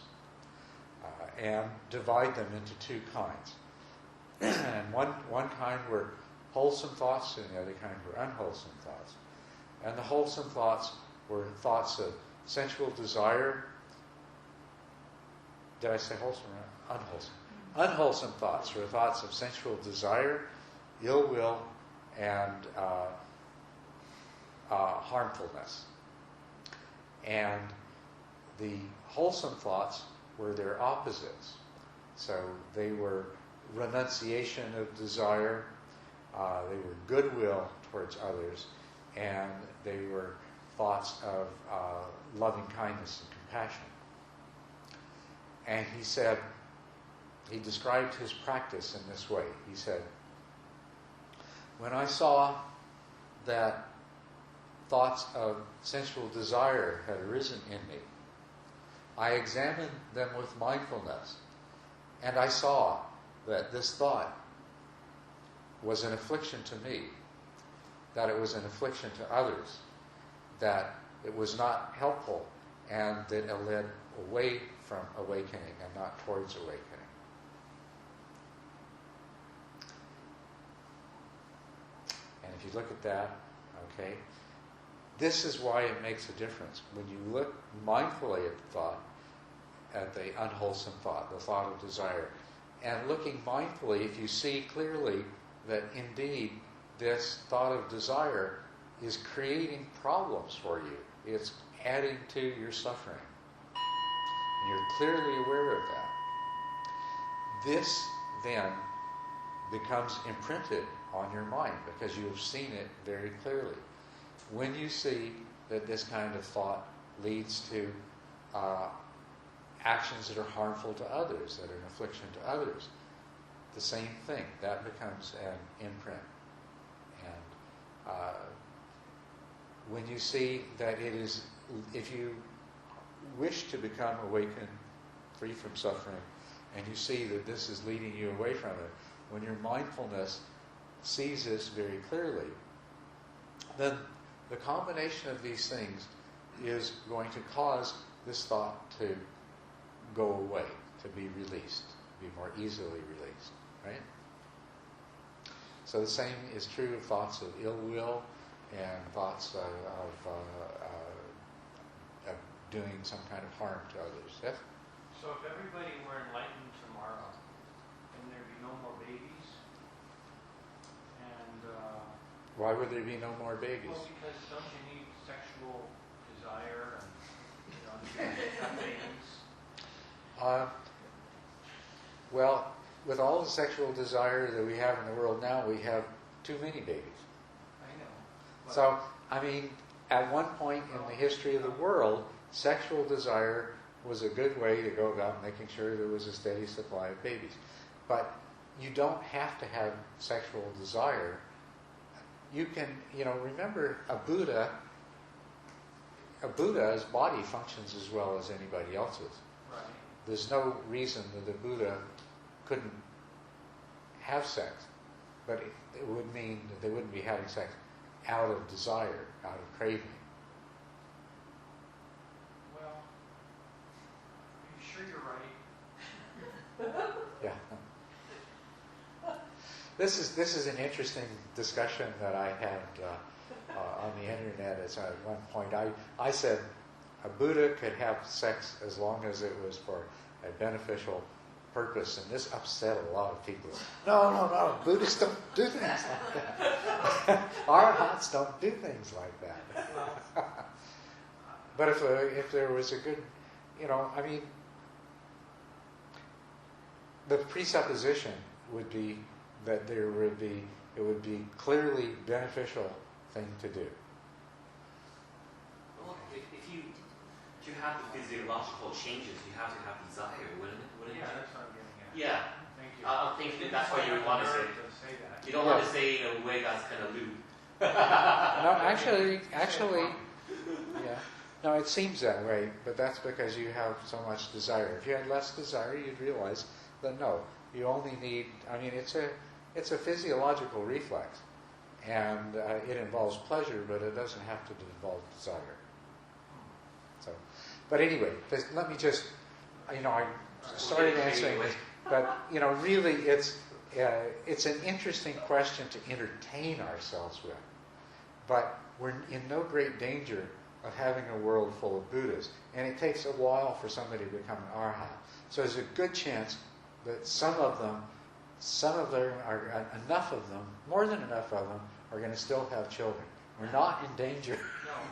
and divide them into two kinds. And one kind were wholesome thoughts, and the other kind were unwholesome thoughts. And the wholesome thoughts were thoughts of sensual desire. Did I say wholesome or unwholesome? Unwholesome thoughts were thoughts of sensual desire, ill will, and harmfulness. And the wholesome thoughts were their opposites. So they were renunciation of desire, they were goodwill towards others, and they were thoughts of loving kindness and compassion. And he described his practice in this way. He said, when I saw that thoughts of sensual desire had arisen in me, I examined them with mindfulness, and I saw that this thought was an affliction to me, that it was an affliction to others, that it was not helpful, and that it led away from awakening and not towards awakening. And if you look at that, okay, this is why it makes a difference. When you look mindfully at the thought, at the unwholesome thought, the thought of desire, and looking mindfully, if you see clearly that indeed this thought of desire is creating problems for you, it's adding to your suffering, and you're clearly aware of that, this then becomes imprinted on your mind because you have seen it very clearly. When you see that this kind of thought leads to actions that are harmful to others, that are an affliction to others, the same thing, that becomes an imprint. And when you see that it is, if you wish to become awakened, free from suffering, and you see that this is leading you away from it, when your mindfulness sees this very clearly, then the combination of these things is going to cause this thought to go away, to be released, to be more easily released, right? So the same is true of thoughts of ill will and thoughts of doing some kind of harm to others. Yes? So if everybody were enlightened tomorrow, then there'd be no more babies, and Why would there be no more babies? well, because don't you need sexual desire and you have babies? Well, with all the sexual desire that we have in the world now, we have too many babies. I know. But So, I mean, at one point in the history of the world, sexual desire was a good way to go about making sure there was a steady supply of babies. But you don't have to have sexual desire. You can, remember a Buddha's body functions as well as anybody else's. right. There's no reason that the Buddha couldn't have sex, but it would mean that they wouldn't be having sex out of desire, out of craving. Well, are you sure you're right? Yeah. This is an interesting discussion that I had on the internet. At one point, I said a Buddha could have sex as long as it was for a beneficial purpose, and this upset a lot of people. No, Buddhists don't do things like that. Arhats don't do things like that. But if there was a good, I mean, the presupposition would be that it would be clearly beneficial thing to do. Well, if you have the physiological changes, you have to have desire, wouldn't Yeah, you? that's what I'm getting at. Yeah. Thank you. I'm thinking that's what you would want to say. that. You don't want to say in a way that's kind of lewd. No, actually, yeah. No, it seems that way, but that's because you have so much desire. If you had less desire, you'd realize that no, you only need. I mean, it's a physiological reflex, and it involves pleasure, but it doesn't have to involve desire. So, but anyway, let me just. I started answering this, but really, it's an interesting question to entertain ourselves with, but we're in no great danger of having a world full of Buddhas. And it takes a while for somebody to become an arhat. So there's a good chance that some of them are enough of them, more than enough of them, are going to still have children. We're not in danger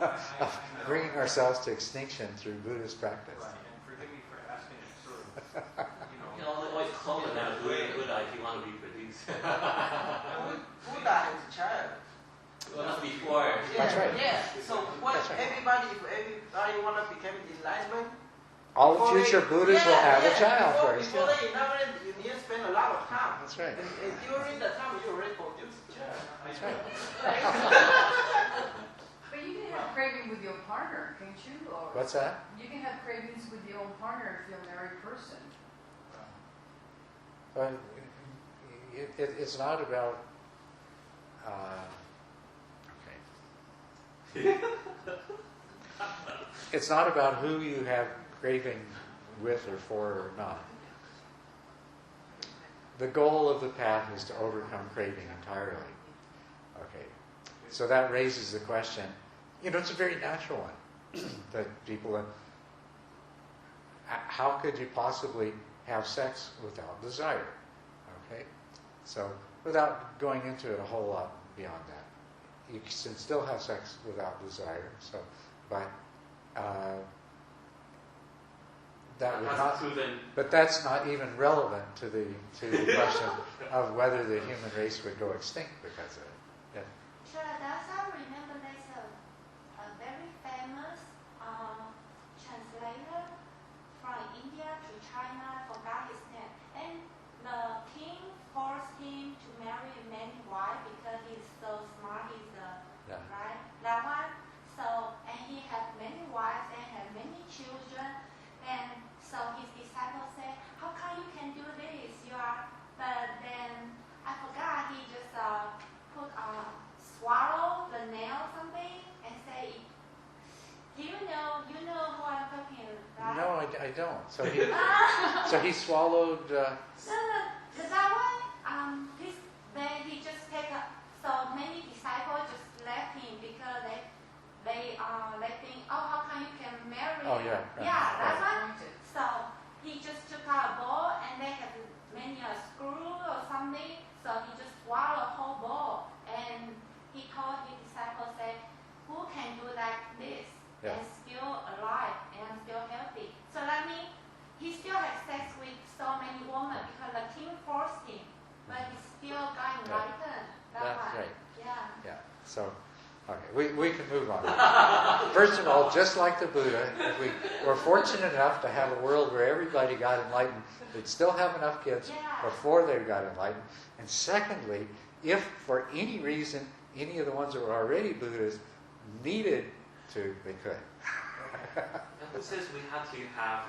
of bringing ourselves to extinction through Buddhist practice. Right, and forgive me for asking it sort of, You can always call them a Buddha if you want to reproduce. Buddha has a child. Well, that's before. That's right. Yeah. So what? That's right. If everybody want to become enlightenment, All the future Buddhas will have a child first. Before they enlighten, you need to spend a lot of time. That's right. And during the time, you already produce a child. That's right. But you can have craving with your partner, can't you? Or What's that? you can have cravings with your own partner if you're a married person. But it's not about. It's not about who you have craving with or for or not. The goal of the path is to overcome craving entirely. Okay, so that raises the question. It's a very natural one that people. How could you possibly have sex without desire? Okay, so without going into it a whole lot beyond that, you can still have sex without desire. So, but that would not. But that's not even relevant to the question of whether the human race would go extinct because of it. Yeah. Culadasa, remember there's a very famous translator from India to China, I forgot his name. And the king forced him to marry many wives because he's so smart, right? That one. So, and he had many wives and had many children. And so his disciples said, how come you can do this? But then, I forgot, he just swallow the nail or something and say, do you know who I'm talking about? No, I don't. So he swallowed. That one, he just so many disciples just left him because they think, how come you can marry him? Yeah. Right, Yeah, that right. one. So he just took out a bowl and they had many a screw or something. So he just swallowed a whole bowl and he told his disciples, said, who can do like this and still alive and still healthy? So that means he still has sex with so many women because the king forced him, but he still got enlightened. That's right. Yeah. So, okay, we can move on. First of all, just like the Buddha, if we were fortunate enough to have a world where everybody got enlightened, they'd still have enough kids before they got enlightened. And secondly, if for any reason any of the ones that were already Buddhas needed to, they could. Who says we have to have,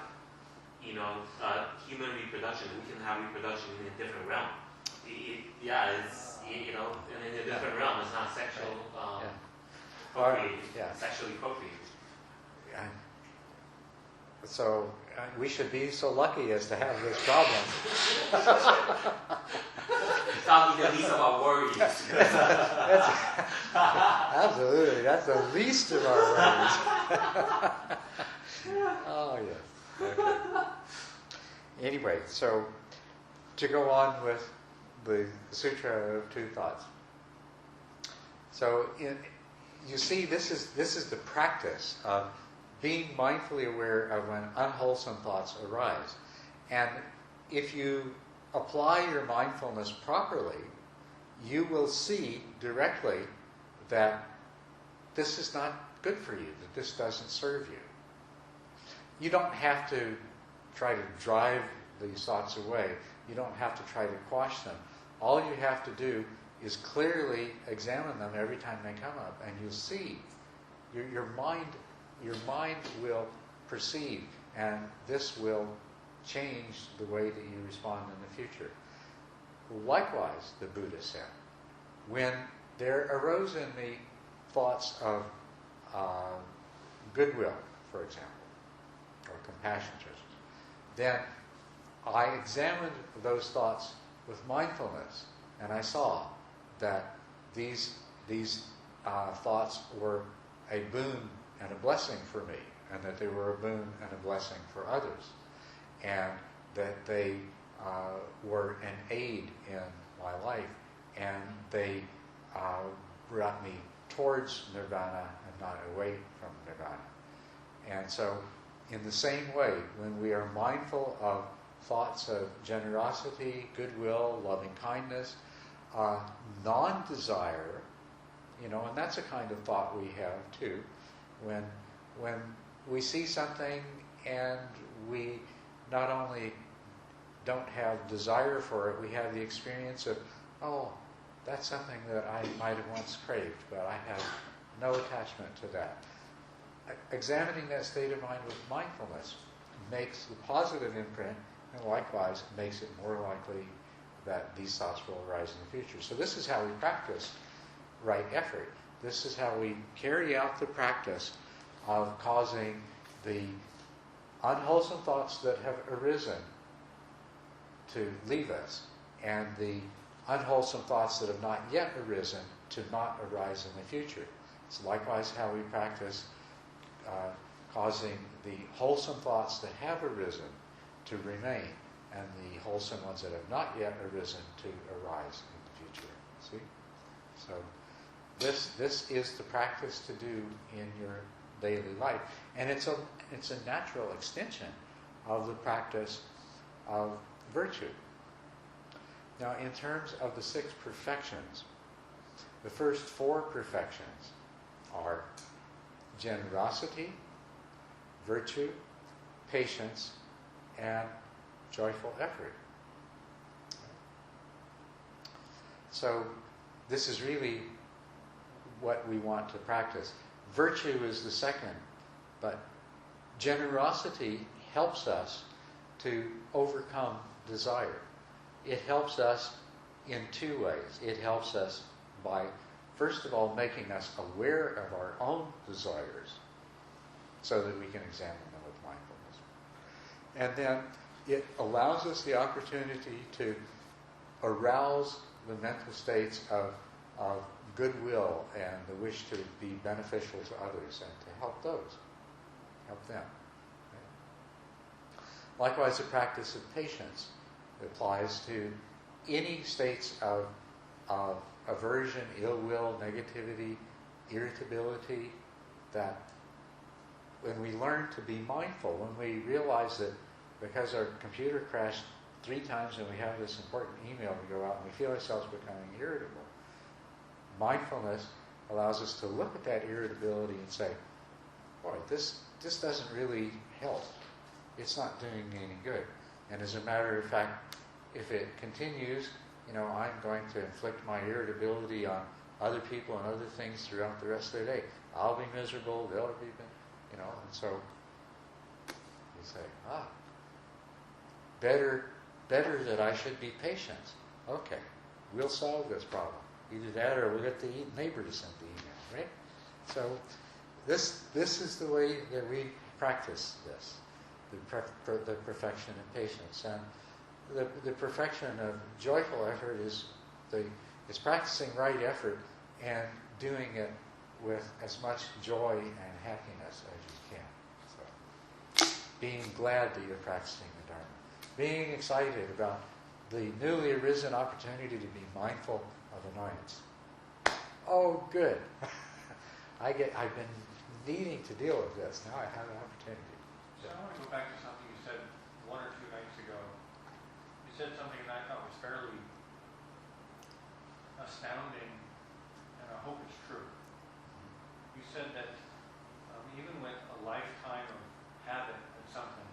human reproduction? We can have reproduction in a different realm. It's in a different realm. It's not sexual. Sexually procreated. So we should be so lucky as to have this problem. Talking the least of our worries. Absolutely, that's the least of our worries. Oh yes. Okay. Anyway, so to go on with the Sutra of Two Thoughts. So you see, this is the practice of being mindfully aware of when unwholesome thoughts arise. And if you apply your mindfulness properly, you will see directly that this is not good for you, that this doesn't serve you. You don't have to try to drive these thoughts away. You don't have to try to quash them. All you have to do is clearly examine them every time they come up, and you'll see your mind will perceive, and this will change the way that you respond in the future. Likewise, the Buddha said, when there arose in me thoughts of goodwill, for example, or compassion, then I examined those thoughts with mindfulness, and I saw that these thoughts were a boon and a blessing for me, and that they were a boon and a blessing for others, and that they were an aid in my life, and they brought me towards nirvana and not away from nirvana. And so, in the same way, when we are mindful of thoughts of generosity, goodwill, loving kindness, non-desire, and that's a kind of thought we have too. When we see something and we not only don't have desire for it, we have the experience of, oh, that's something that I might have once craved, but I have no attachment to that. Examining that state of mind with mindfulness makes the positive imprint, and likewise makes it more likely that these thoughts will arise in the future. So this is how we practice right effort. This is how we carry out the practice of causing the unwholesome thoughts that have arisen to leave us, and the unwholesome thoughts that have not yet arisen to not arise in the future. It's likewise how we practice causing the wholesome thoughts that have arisen to remain, and the wholesome ones that have not yet arisen to arise in the future. See? So this is the practice to do in your daily life. And it's a natural extension of the practice of virtue. Now, in terms of the 6 perfections, the first 4 perfections are generosity, virtue, patience, and joyful effort. So this is really what we want to practice. Virtue is the second, but generosity helps us to overcome desire. It helps us in 2 ways. It helps us by, first of all, making us aware of our own desires so that we can examine them with mindfulness. And then it allows us the opportunity to arouse the mental states of goodwill and the wish to be beneficial to others and to help them. Likewise, the practice of patience applies to any states of aversion, ill will, negativity, irritability, that when we learn to be mindful, when we realize that because our computer crashed 3 times and we have this important email to go out and we feel ourselves becoming irritable, mindfulness allows us to look at that irritability and say, boy, this doesn't really help. It's not doing me any good. And as a matter of fact, if it continues, I'm going to inflict my irritability on other people and other things throughout the rest of the day. I'll be miserable, they'll be, and so you say, better that I should be patient. Okay, we'll solve this problem. Either that or we'll get the neighbor to send the email, right? So this is the way that we practice this, the perfection of patience. And the perfection of joyful effort is practicing right effort and doing it with as much joy and happiness as you can. So being glad that you're practicing the Dharma, being excited about the newly arisen opportunity to be mindful of annoyance. Oh, good. I've been needing to deal with this. Now I have an opportunity. So I want to go back to something you said 1 or 2 nights ago. You said something that I thought was fairly astounding, and I hope it's true. You said that even with a lifetime of habit at something,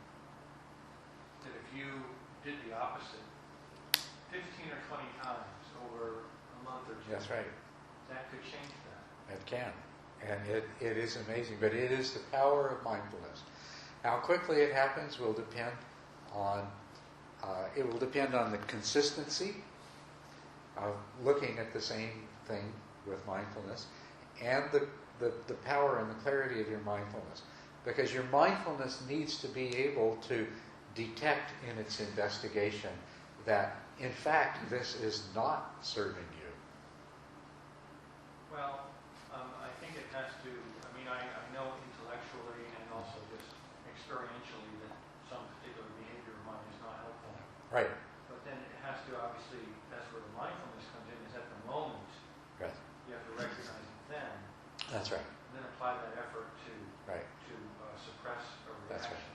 that if you did the opposite 15 or 20 times over a month or two, That's right. that could change that. It can. And it is amazing. But it is the power of mindfulness. How quickly it happens will depend on the consistency of looking at the same thing with mindfulness, and the power and the clarity of your mindfulness. Because your mindfulness needs to be able to detect in its investigation that, in fact, this is not serving you. Well, I think it has to, I know intellectually and also just experientially that some particular behavior of mine is not helpful. Right. But then it has to, obviously, that's where the mindfulness comes in, is at the moment. Right. You have to recognize it then, That's right. and then apply that effort to suppress a reaction. That's right.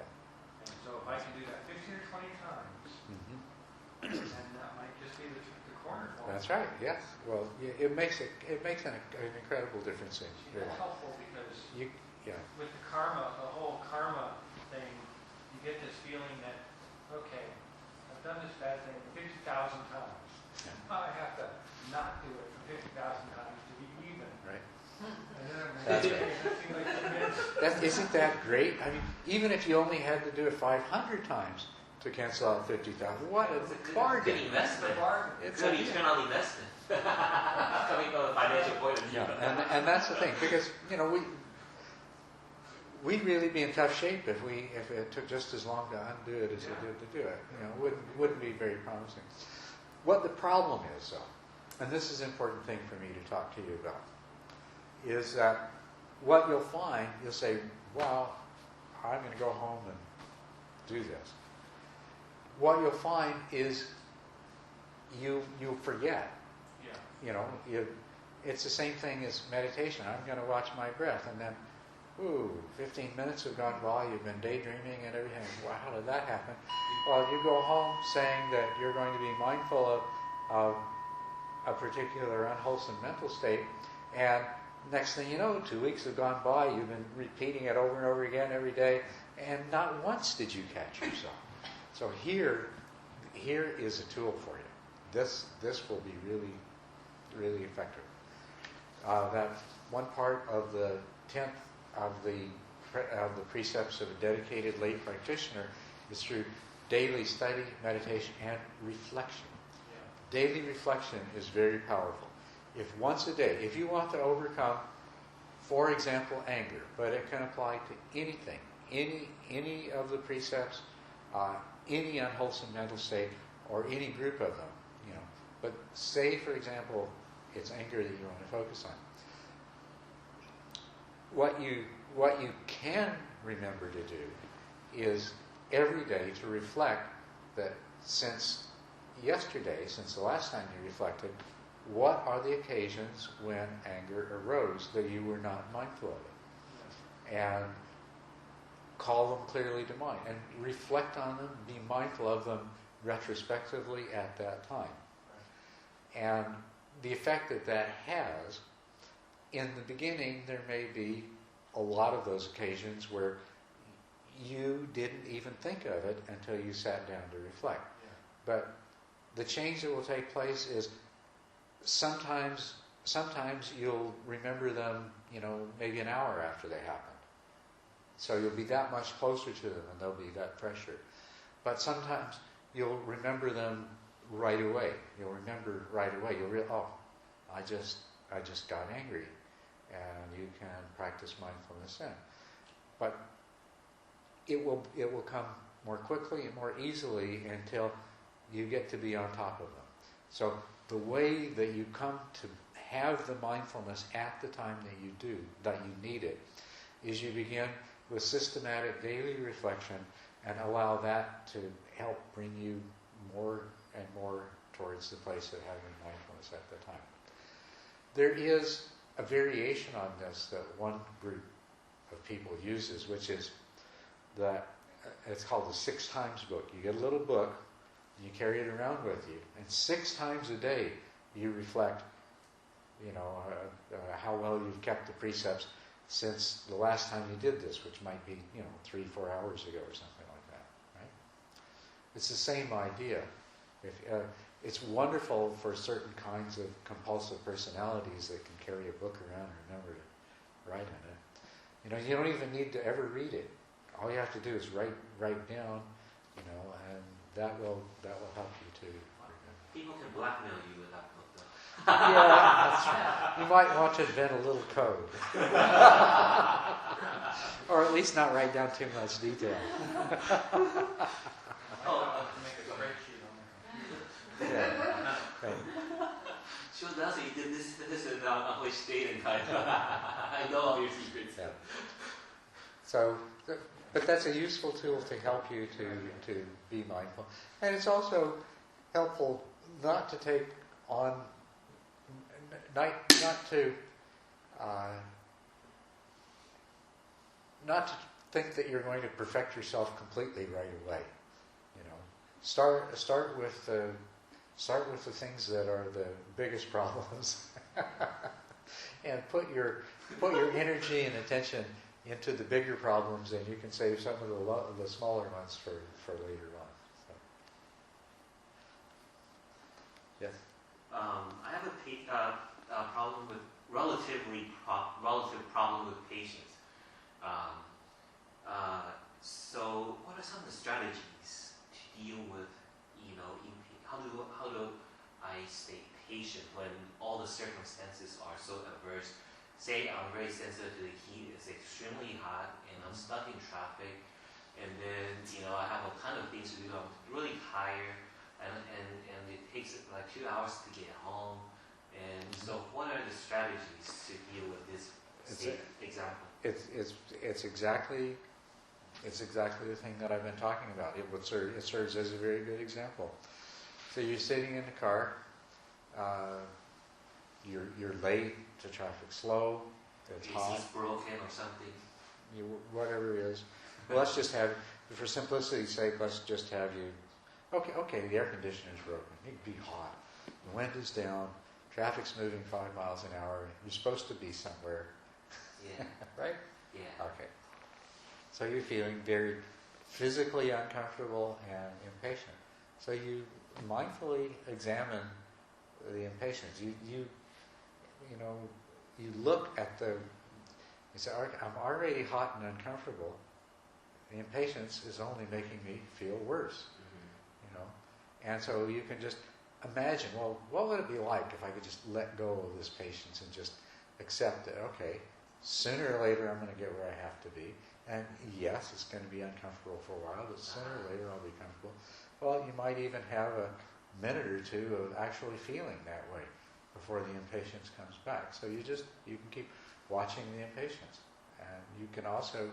Yeah. And so if I can do that 15 or 20 times, Mm-hmm. then that might just be the corner for me. That's right. Yes. Well, it makes an incredible difference in your That's life. helpful because Yeah. with the karma, the whole karma thing, you get this feeling that, okay, I've done this bad thing 50,000 times. Yeah. I have to not do it for 50,000 times to be even. Right. And then I'm That's like, right. that seems like Isn't that great? I mean, even if you only had to do it 500 times to cancel out 50,000, what a bargain! Good investment. It's Good return on investment. Coming from a financial point of view. Yeah, and that's the thing, because we'd really be in tough shape if it took just as long to undo it as it did to do it. Wouldn't be very promising. What the problem is, though, and this is an important thing for me to talk to you about, is that what you'll find, you'll say, well, I'm going to go home and do this. What you'll find is you'll forget. Yeah. It's the same thing as meditation. I'm going to watch my breath, and then, 15 minutes have gone by, you've been daydreaming and everything. Wow, how did that happen? Well, you go home saying that you're going to be mindful of a particular unwholesome mental state, and next thing you know, 2 weeks have gone by, you've been repeating it over and over again every day, and not once did you catch yourself. So here is a tool for you. This will be really, really effective. That one part of the 10th of the precepts of a dedicated lay practitioner is through daily study, meditation, and reflection. Yeah. Daily reflection is very powerful. If once a day, if you want to overcome, for example, anger, but it can apply to anything, any of the precepts, any unwholesome mental state, or any group of them, But say, for example, it's anger that you want to focus on. What you can remember to do is every day to reflect that since yesterday, since the last time you reflected, what are the occasions when anger arose that you were not mindful of it? And call them clearly to mind and reflect on them, be mindful of them retrospectively at that time. And the effect that has, in the beginning, there may be a lot of those occasions where you didn't even think of it until you sat down to reflect. Yeah. But the change that will take place is sometimes you'll remember them, maybe an hour after they happened. So you'll be that much closer to them and they'll be that fresher. But sometimes you'll remember them right away. You'll remember right away. You'll realize, I just got angry. And you can practice mindfulness then. But it will come more quickly and more easily until you get to be on top of them. So the way that you come to have the mindfulness at the time that you need it, is you begin with systematic daily reflection and allow that to help bring you more and more towards the place of having mindfulness at the time. There is a variation on this that one group of people uses, which is that it's called the 6 times book. You get a little book, you carry it around with you, and 6 times a day you reflect, how well you've kept the precepts since the last time you did this, which might be, 3-4 hours ago or something like that, right? It's the same idea. It's wonderful for certain kinds of compulsive personalities that can carry a book around and remember to write in it. You don't even need to ever read it. All you have to do is write down, and that will help you too. People can blackmail you with that book, though. Yeah, that's right. You might want to invent a little code. Or at least not write down too much detail. Make a spreadsheet on there. Yeah. Right. Culadasa, you did this, and on which date and time. I know all your secrets. Yeah. So, but that's a useful tool to help you to be mindful. And it's also helpful not to take on, not to think that you're going to perfect yourself completely right away. Start with the things that are the biggest problems, and put your energy and attention into the bigger problems, and you can save some of the smaller ones for later on. So. Yes. I have a problem with relative problem with patience. So, what are some of the strategies to deal with, how do I stay patient when all the circumstances are so adverse? Say I'm very sensitive to the heat; it's extremely hot, and I'm stuck in traffic, and then I have a ton of things to do. I'm really tired, and it takes like 2 hours to get home. And so, what are the strategies to deal with this example? It's exactly the thing that I've been talking about. It serves as a very good example. So you're sitting in the car. You're late to traffic slow. It's hot. AC's broken or something. Whatever it is. Well, let's just have, for simplicity's sake, let's just have you. Okay. The air conditioner's broken. It'd be hot. The wind is down. Traffic's moving 5 miles an hour. You're supposed to be somewhere. Yeah. Right? Yeah. Okay. So you're feeling very physically uncomfortable and impatient. So you mindfully examine the impatience. You look at you say, I'm already hot and uncomfortable. The impatience is only making me feel worse. Mm-hmm. And so you can just imagine, well, what would it be like if I could just let go of this patience and just accept that, okay, sooner or later I'm going to get where I have to be. And yes, it's going to be uncomfortable for a while, but sooner or later I'll be comfortable. Well, you might even have a minute or two of actually feeling that way before the impatience comes back. So you can keep watching the impatience. And you can also,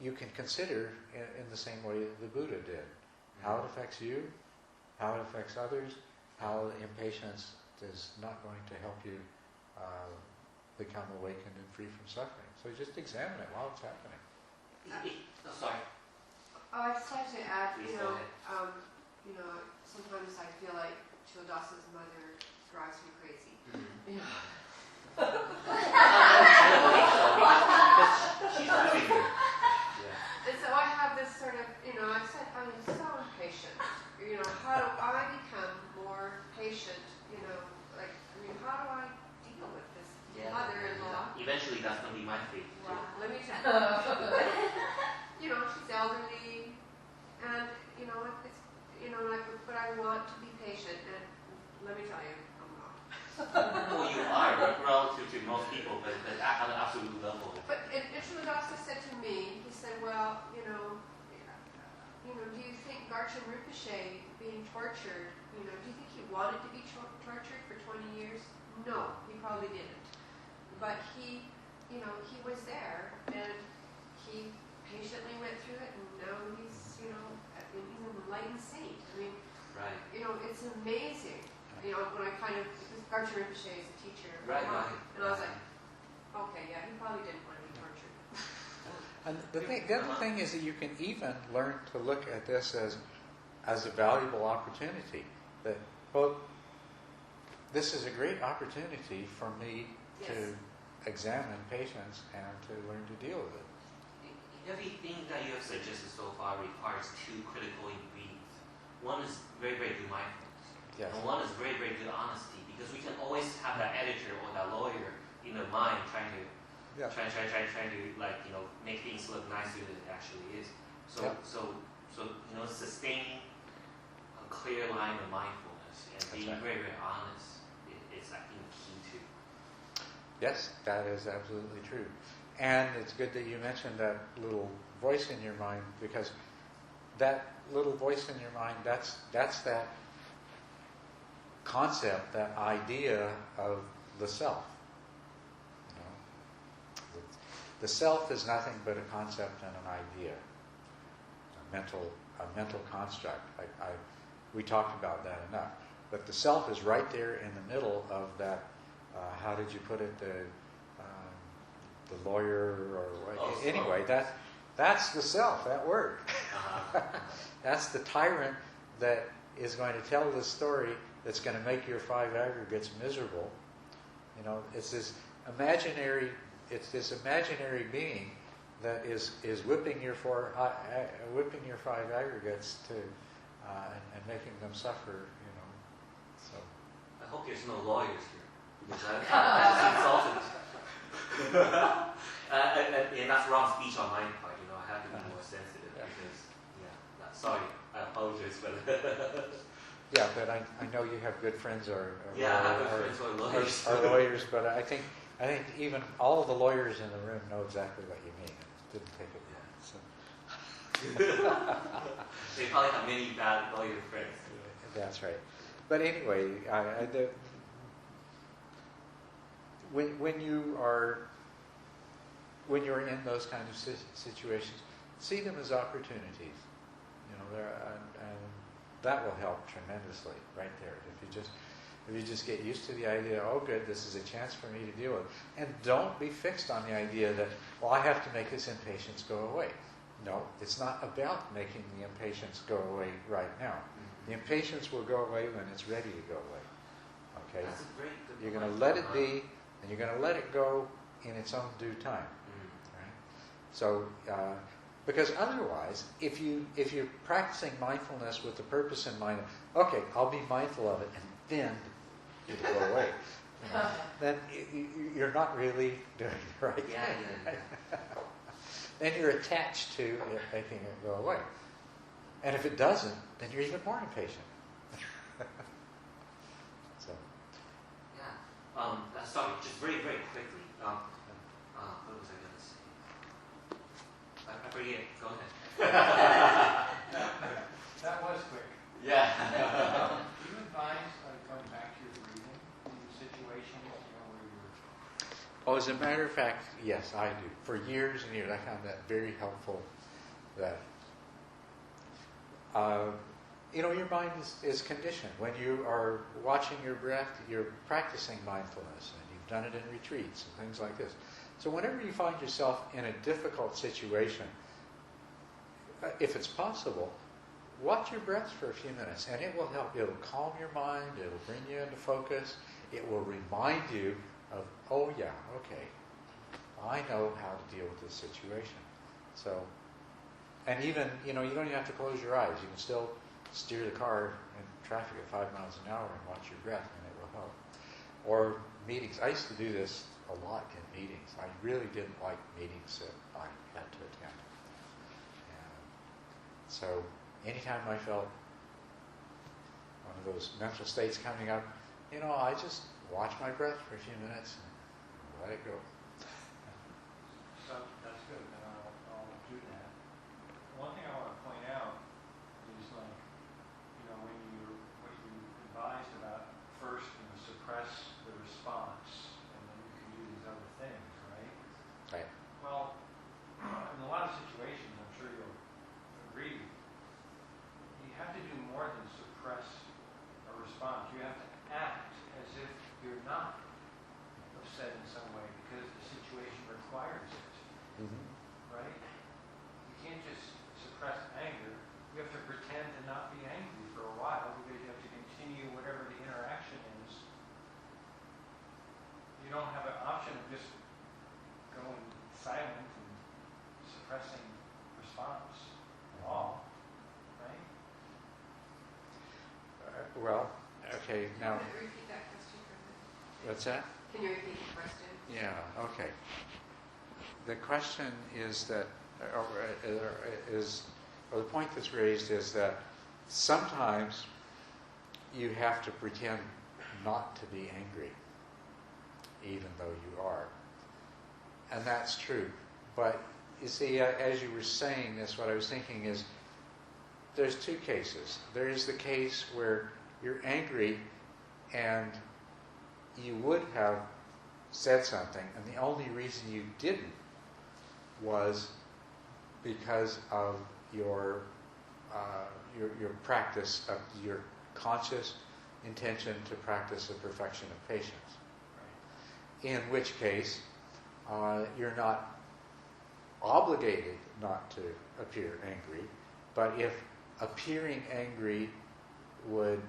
you can consider in the same way the Buddha did, how it affects you, how it affects others, how impatience is not going to help you become awakened and free from suffering. So just examine it while it's happening. Sorry. I just like to add, Please go ahead. sometimes I feel like Chiladasa's mother drives me crazy. Mm-hmm. Yeah. She's living here. Yeah. And so I have this sort of, I said, I'm so impatient. How do I become more patient? How do I deal with this mother-in-law? Eventually, that's going to be my fate. Well, let me tell you. She's elderly, and but I want to be patient, and let me tell you, I'm not. Well, you are relative to most people, but on an absolute level. But Culadasa said to me, he said, well, do you think Garchen Rinpoche being tortured, do you think he wanted to be tortured for 20 years? No, he probably didn't. But he was there, and he patiently went through it, and now he's, enlightened saint. I mean, Right. It's amazing. When I kind of, because Garchen Rinpoche is a teacher of Right, Dharma, right. and I was like, okay, yeah, he probably didn't want to be tortured. And the other thing is that you can even learn to look at this as a valuable opportunity. That, well, this is a great opportunity for me Yes. to examine patients and to learn to deal with it. Everything that you have suggested so far requires two critical ingredients. One is very, very good mindfulness. Yes. And one is very, very good honesty, because we can always have that editor or that lawyer in the mind trying to Yeah. trying to make things look nicer than it actually is. So Yeah. so sustaining a clear line of mindfulness and being right. very, very honest is I think key to. Yes, that is absolutely true. And it's good that you mentioned that little voice in your mind, because that little voice in your mind, that's that concept, that idea of the self. The self is nothing but a concept and an idea, a mental construct. We talked about that enough. But the self is right there in the middle of that. How did you put it? The lawyer, or anyway, that's the self. That word. That's the tyrant that is going to tell this story that's going to make your five aggregates miserable. It's this imaginary being that is whipping your five aggregates to and making them suffer. So I hope there's no lawyers here, because I insulted. And that's wrong speech on my part. I have to be more sensitive because, sorry, I apologize for that. yeah, but I know you have good friends I have good friends who are lawyers. Are lawyers, but I think even all of the lawyers in the room know exactly what you mean. It didn't take it long. So. They probably have many bad lawyer friends. That's right. But anyway, when you're in those kind of situations, see them as opportunities. And that will help tremendously right there. If you just get used to the idea, oh good, this is a chance for me to deal with. And don't be fixed on the idea that, well, I have to make this impatience go away. No, it's not about making the impatience go away right now. Mm-hmm. The impatience will go away when it's ready to go away. Okay? That's a great good You're going to point. let it be, and you're going to let it go in its own due time. Right? So, because otherwise, if you're practicing mindfulness with the purpose in mind, okay, I'll be mindful of it, and then it'll go away. Then you're not really doing the right thing. Yeah. Then you're attached to it making it go away. And if it doesn't, then you're even more impatient. So. Yeah. Sorry, just very, very quickly. What was I going to say? I forget. Go ahead. That was quick. Yeah. Do you advise going back to your breathing in situations where you're... Oh, as a matter of fact, yes, I do. For years and years, I found that very helpful. That your mind is conditioned. When you are watching your breath, you're practicing mindfulness, and you've done it in retreats and things like this. So whenever you find yourself in a difficult situation, if it's possible, watch your breath for a few minutes, and it will help. It'll calm your mind. It'll bring you into focus. It will remind you of, oh yeah, okay, I know how to deal with this situation. So, and even, you don't even have to close your eyes. You can still steer the car in traffic at 5 miles an hour and watch your breath, and it will help. Or meetings. I used to do this a lot in meetings. I really didn't like meetings that I had to attend. And so, anytime I felt one of those mental states coming up, I just watch my breath for a few minutes and let it go. So that's good, and I'll do that. One thing I want to point out is what you advised about first, suppress the response, and then you can do these other things, right? Right. Well, in a lot of situations, I'm sure you'll agree, you have well, okay, now, Can you repeat that question for me? what's that? Can you repeat the question? Yeah, okay. The question is that, or the point that's raised is that sometimes you have to pretend not to be angry, even though you are. And that's true. But you see, as you were saying this, what I was thinking is, there's two cases. There is the case where you're angry and you would have said something, and the only reason you didn't was because of your practice of your conscious intention to practice the perfection of patience. In which case, you're not obligated not to appear angry, but if appearing angry would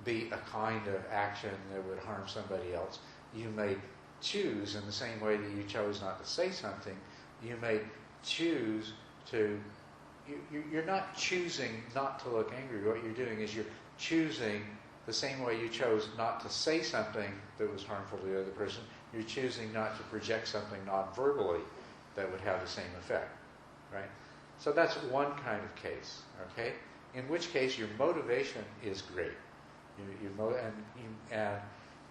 be a kind of action that would harm somebody else, you may choose, in the same way that you chose not to say something, you may choose to, you're not choosing not to look angry. What you're doing is you're choosing, the same way you chose not to say something that was harmful to the other person, you're choosing not to project something non-verbally that would have the same effect, right? So that's one kind of case, okay? In which case your motivation is great. And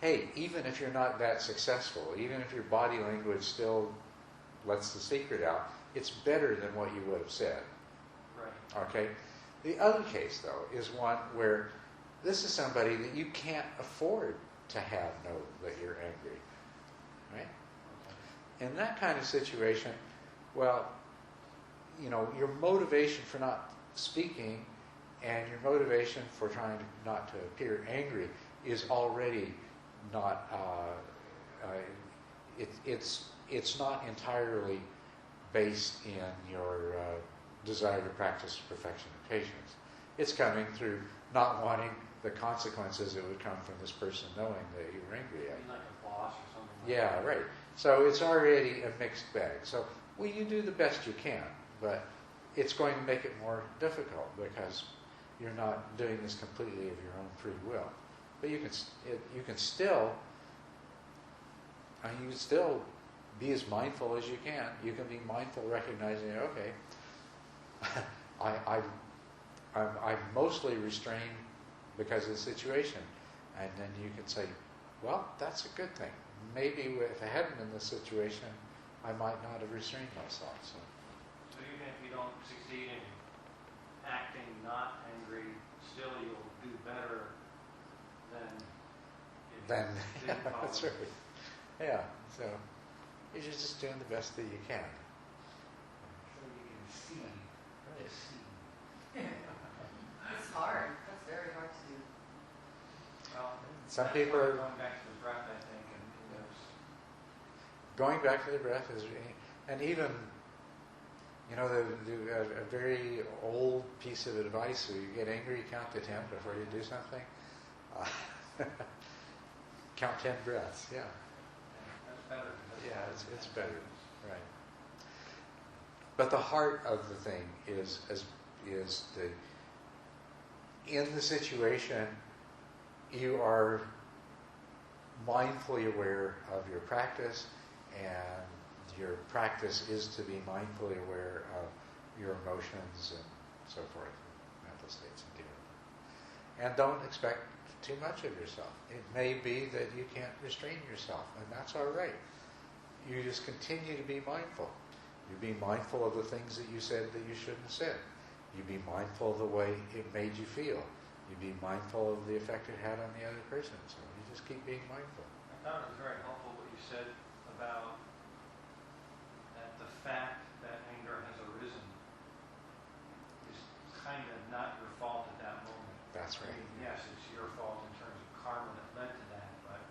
hey, even if you're not that successful, even if your body language still lets the secret out, it's better than what you would have said. Right. Okay? The other case, though, is one where this is somebody that you can't afford to have know that you're angry. Right? In that kind of situation, well, your motivation for not speaking and your motivation for trying not to appear angry is already not, it's not entirely based in your desire to practice perfection of patience. It's coming through not wanting the consequences that would come from this person knowing that you were angry at. Like a boss or something like Yeah, that. right. So it's already a mixed bag. So, well, you do the best you can, but it's going to make it more difficult because you're not doing this completely of your own free will. But you can still be as mindful as you can. You can be mindful, recognizing, okay, I'm mostly restrained because of the situation, and then you can say, well, that's a good thing. Maybe if I hadn't been in this situation, I might not have restrained myself. So even if you don't succeed in acting not angry, still you'll do better than if then, you didn't follow that's right. Yeah. So you're just doing the best that you can. So you can see. Right. It's hard. That's very hard to do. Well, Some that's people why are going back to the breath, I think, and going back to the breath is, and even, a very old piece of advice: when you get angry, count to 10 before you do something. Count 10 breaths. Yeah. that's better. Yeah, it's better, right? But the heart of the thing is in the situation, you are mindfully aware of your practice, and your practice is to be mindfully aware of your emotions and so forth, mental states and deal with them. And don't expect too much of yourself. It may be that you can't restrain yourself, and that's all right. You just continue to be mindful. You be mindful of the things that you said that you shouldn't have said. You be mindful of the way it made you feel. You be mindful of the effect it had on the other person. So you just keep being mindful. I thought it was very helpful what you said about that the fact that anger has arisen is kind of not your fault at that moment. That's right. I mean, yes, it's your fault in terms of karma that led to that, but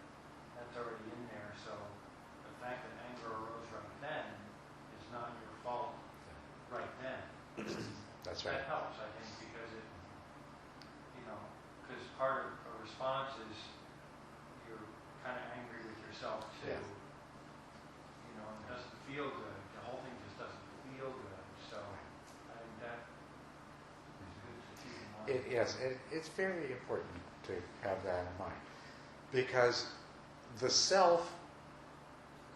that's already in there. So the fact that anger arose right then is not your fault right then. That's right. That helps, I think, because because part of a response is you're kind of angry with yourself too. Yeah. And it doesn't feel good. The whole thing just doesn't feel good. So I think that is good to keep in mind. Yes, it's very important to have that in mind. Because the self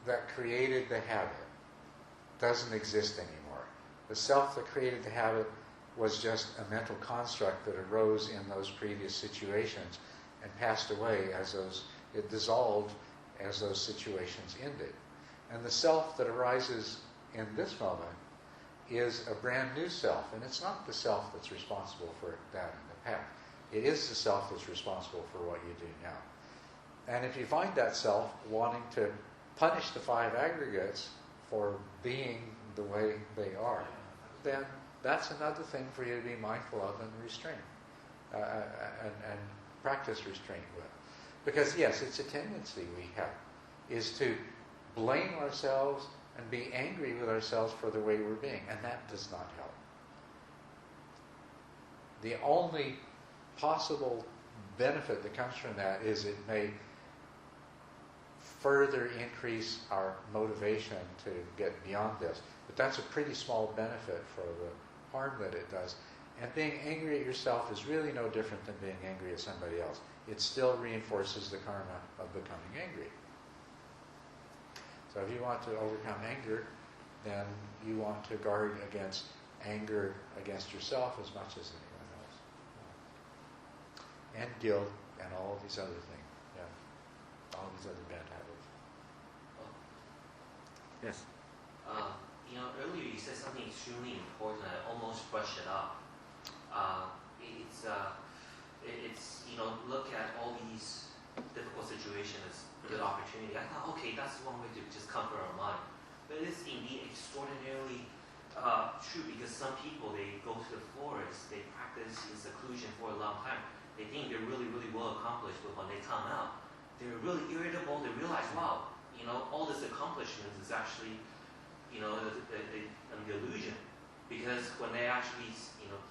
that created the habit doesn't exist anymore. The self that created the habit was just a mental construct that arose in those previous situations and passed away it dissolved as those situations ended. And the self that arises in this moment is a brand new self, and it's not the self that's responsible for that in the past. It is the self that's responsible for what you do now. And if you find that self wanting to punish the 5 aggregates for being the way they are, then that's another thing for you to be mindful of and restrain, and practice restraint with. Because yes, it's a tendency we have, is to blame ourselves and be angry with ourselves for the way we're being, and that does not help. The only possible benefit that comes from that is it may further increase our motivation to get beyond this. But that's a pretty small benefit for the harm that it does. And being angry at yourself is really no different than being angry at somebody else. It still reinforces the karma of becoming angry. So if you want to overcome anger, then you want to guard against anger against yourself as much as anyone else. And guilt and all these other things. Yeah. All these other bad habits. Yes? Earlier you said something extremely important. I almost brushed it up. Look at all these difficult situations as a good opportunity. I thought, okay, that's one way to just comfort our mind. But it is indeed extraordinarily true, because some people, they go to the forest, they practice in seclusion for a long time. They think they're really, really well accomplished, but when they come out, they're really irritable. They realize, wow, all this accomplishment is actually, an illusion. Because when they actually,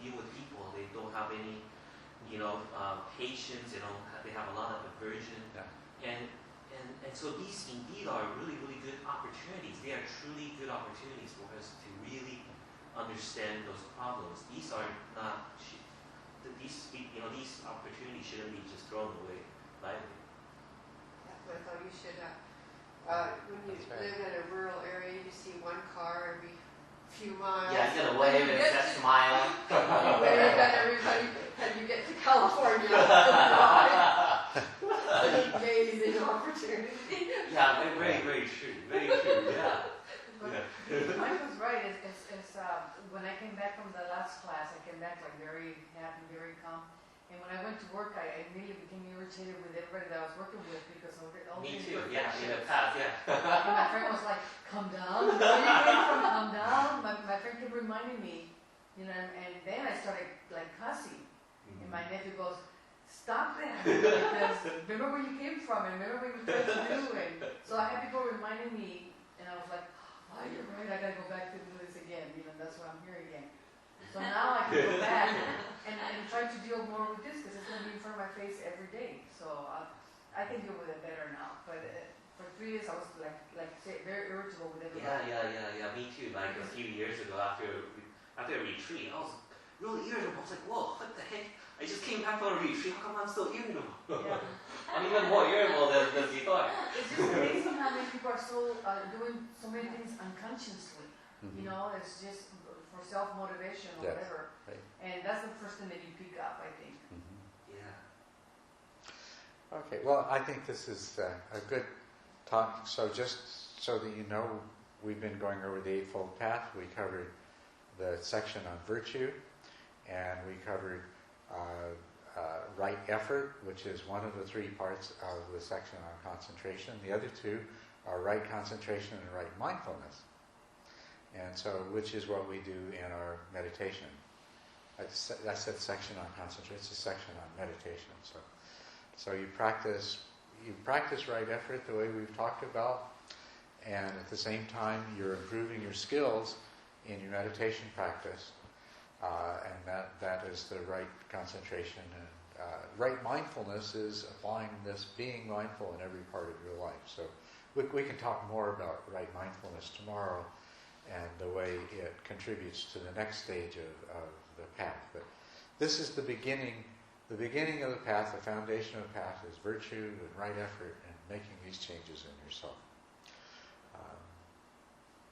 deal with people, they don't have any, patience. They have a lot of aversion. Yeah. And so these indeed are really, really good opportunities. They are truly good opportunities for us to really understand those problems. These are not, these opportunities shouldn't be just thrown away lightly. That's what I thought you should, when you live in a rural area, you see one car every few miles. Yeah, you gotta wave and that smile. You wave at everybody, and you get to California. Amazing opportunity. Yeah, very, very true. Very true, yeah. Mike was right. When I came back from the last class, I came back like very happy, very calm. And when I went to work, I immediately became irritated with everybody that I was working with, because all Me these too, yeah, in the past, yeah. And my friend was like, "Calm down. Where you came from? Calm down." My friend kept reminding me, and then I started like cussing. And my nephew goes, "Stop that, because remember where you came from, and remember what you were trying to do." And so I had people reminding me, and I was like, "Oh, you're right. I gotta go back to do this again." That's what I'm here again. So now I can go back and try to deal more with this, because it's going to be in front of my face every day. So I can deal with it better now. But for 3 years, I was like say, very irritable with everybody. Yeah. Me too. Like a few years ago, after a retreat, I was really irritable. I was like, whoa, what the heck? I just came back from a retreat. How come I'm still irritable? Yeah. I'm even more irritable than before. It's just amazing how many people are so doing so many things unconsciously. Mm-hmm. It's just for self-motivation or Yes. whatever. Right. And that's the first thing that you pick up, I think. Mm-hmm. Yeah. Okay, well, I think this is a good talk. So just so that you know, we've been going over the Eightfold Path. We covered the section on virtue, and we covered right effort, which is one of the 3 parts of the section on concentration. The other 2 are right concentration and right mindfulness. And so, which is what we do in our meditation. I said section on concentration. It's a section on meditation. So you practice right effort the way we've talked about, and at the same time you're improving your skills in your meditation practice, and that is the right concentration. And right mindfulness is applying this, being mindful in every part of your life. So we can talk more about right mindfulness tomorrow, and the way it contributes to the next stage of the path. But this is the beginning the beginning of the path, the foundation of the path is virtue and right effort and making these changes in yourself.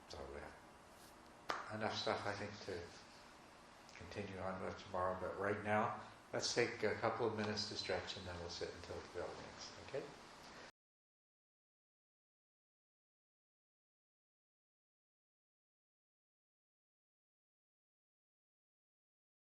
So we have enough stuff, I think, to continue on with tomorrow. But right now, let's take a couple of minutes to stretch and then we'll sit until 12.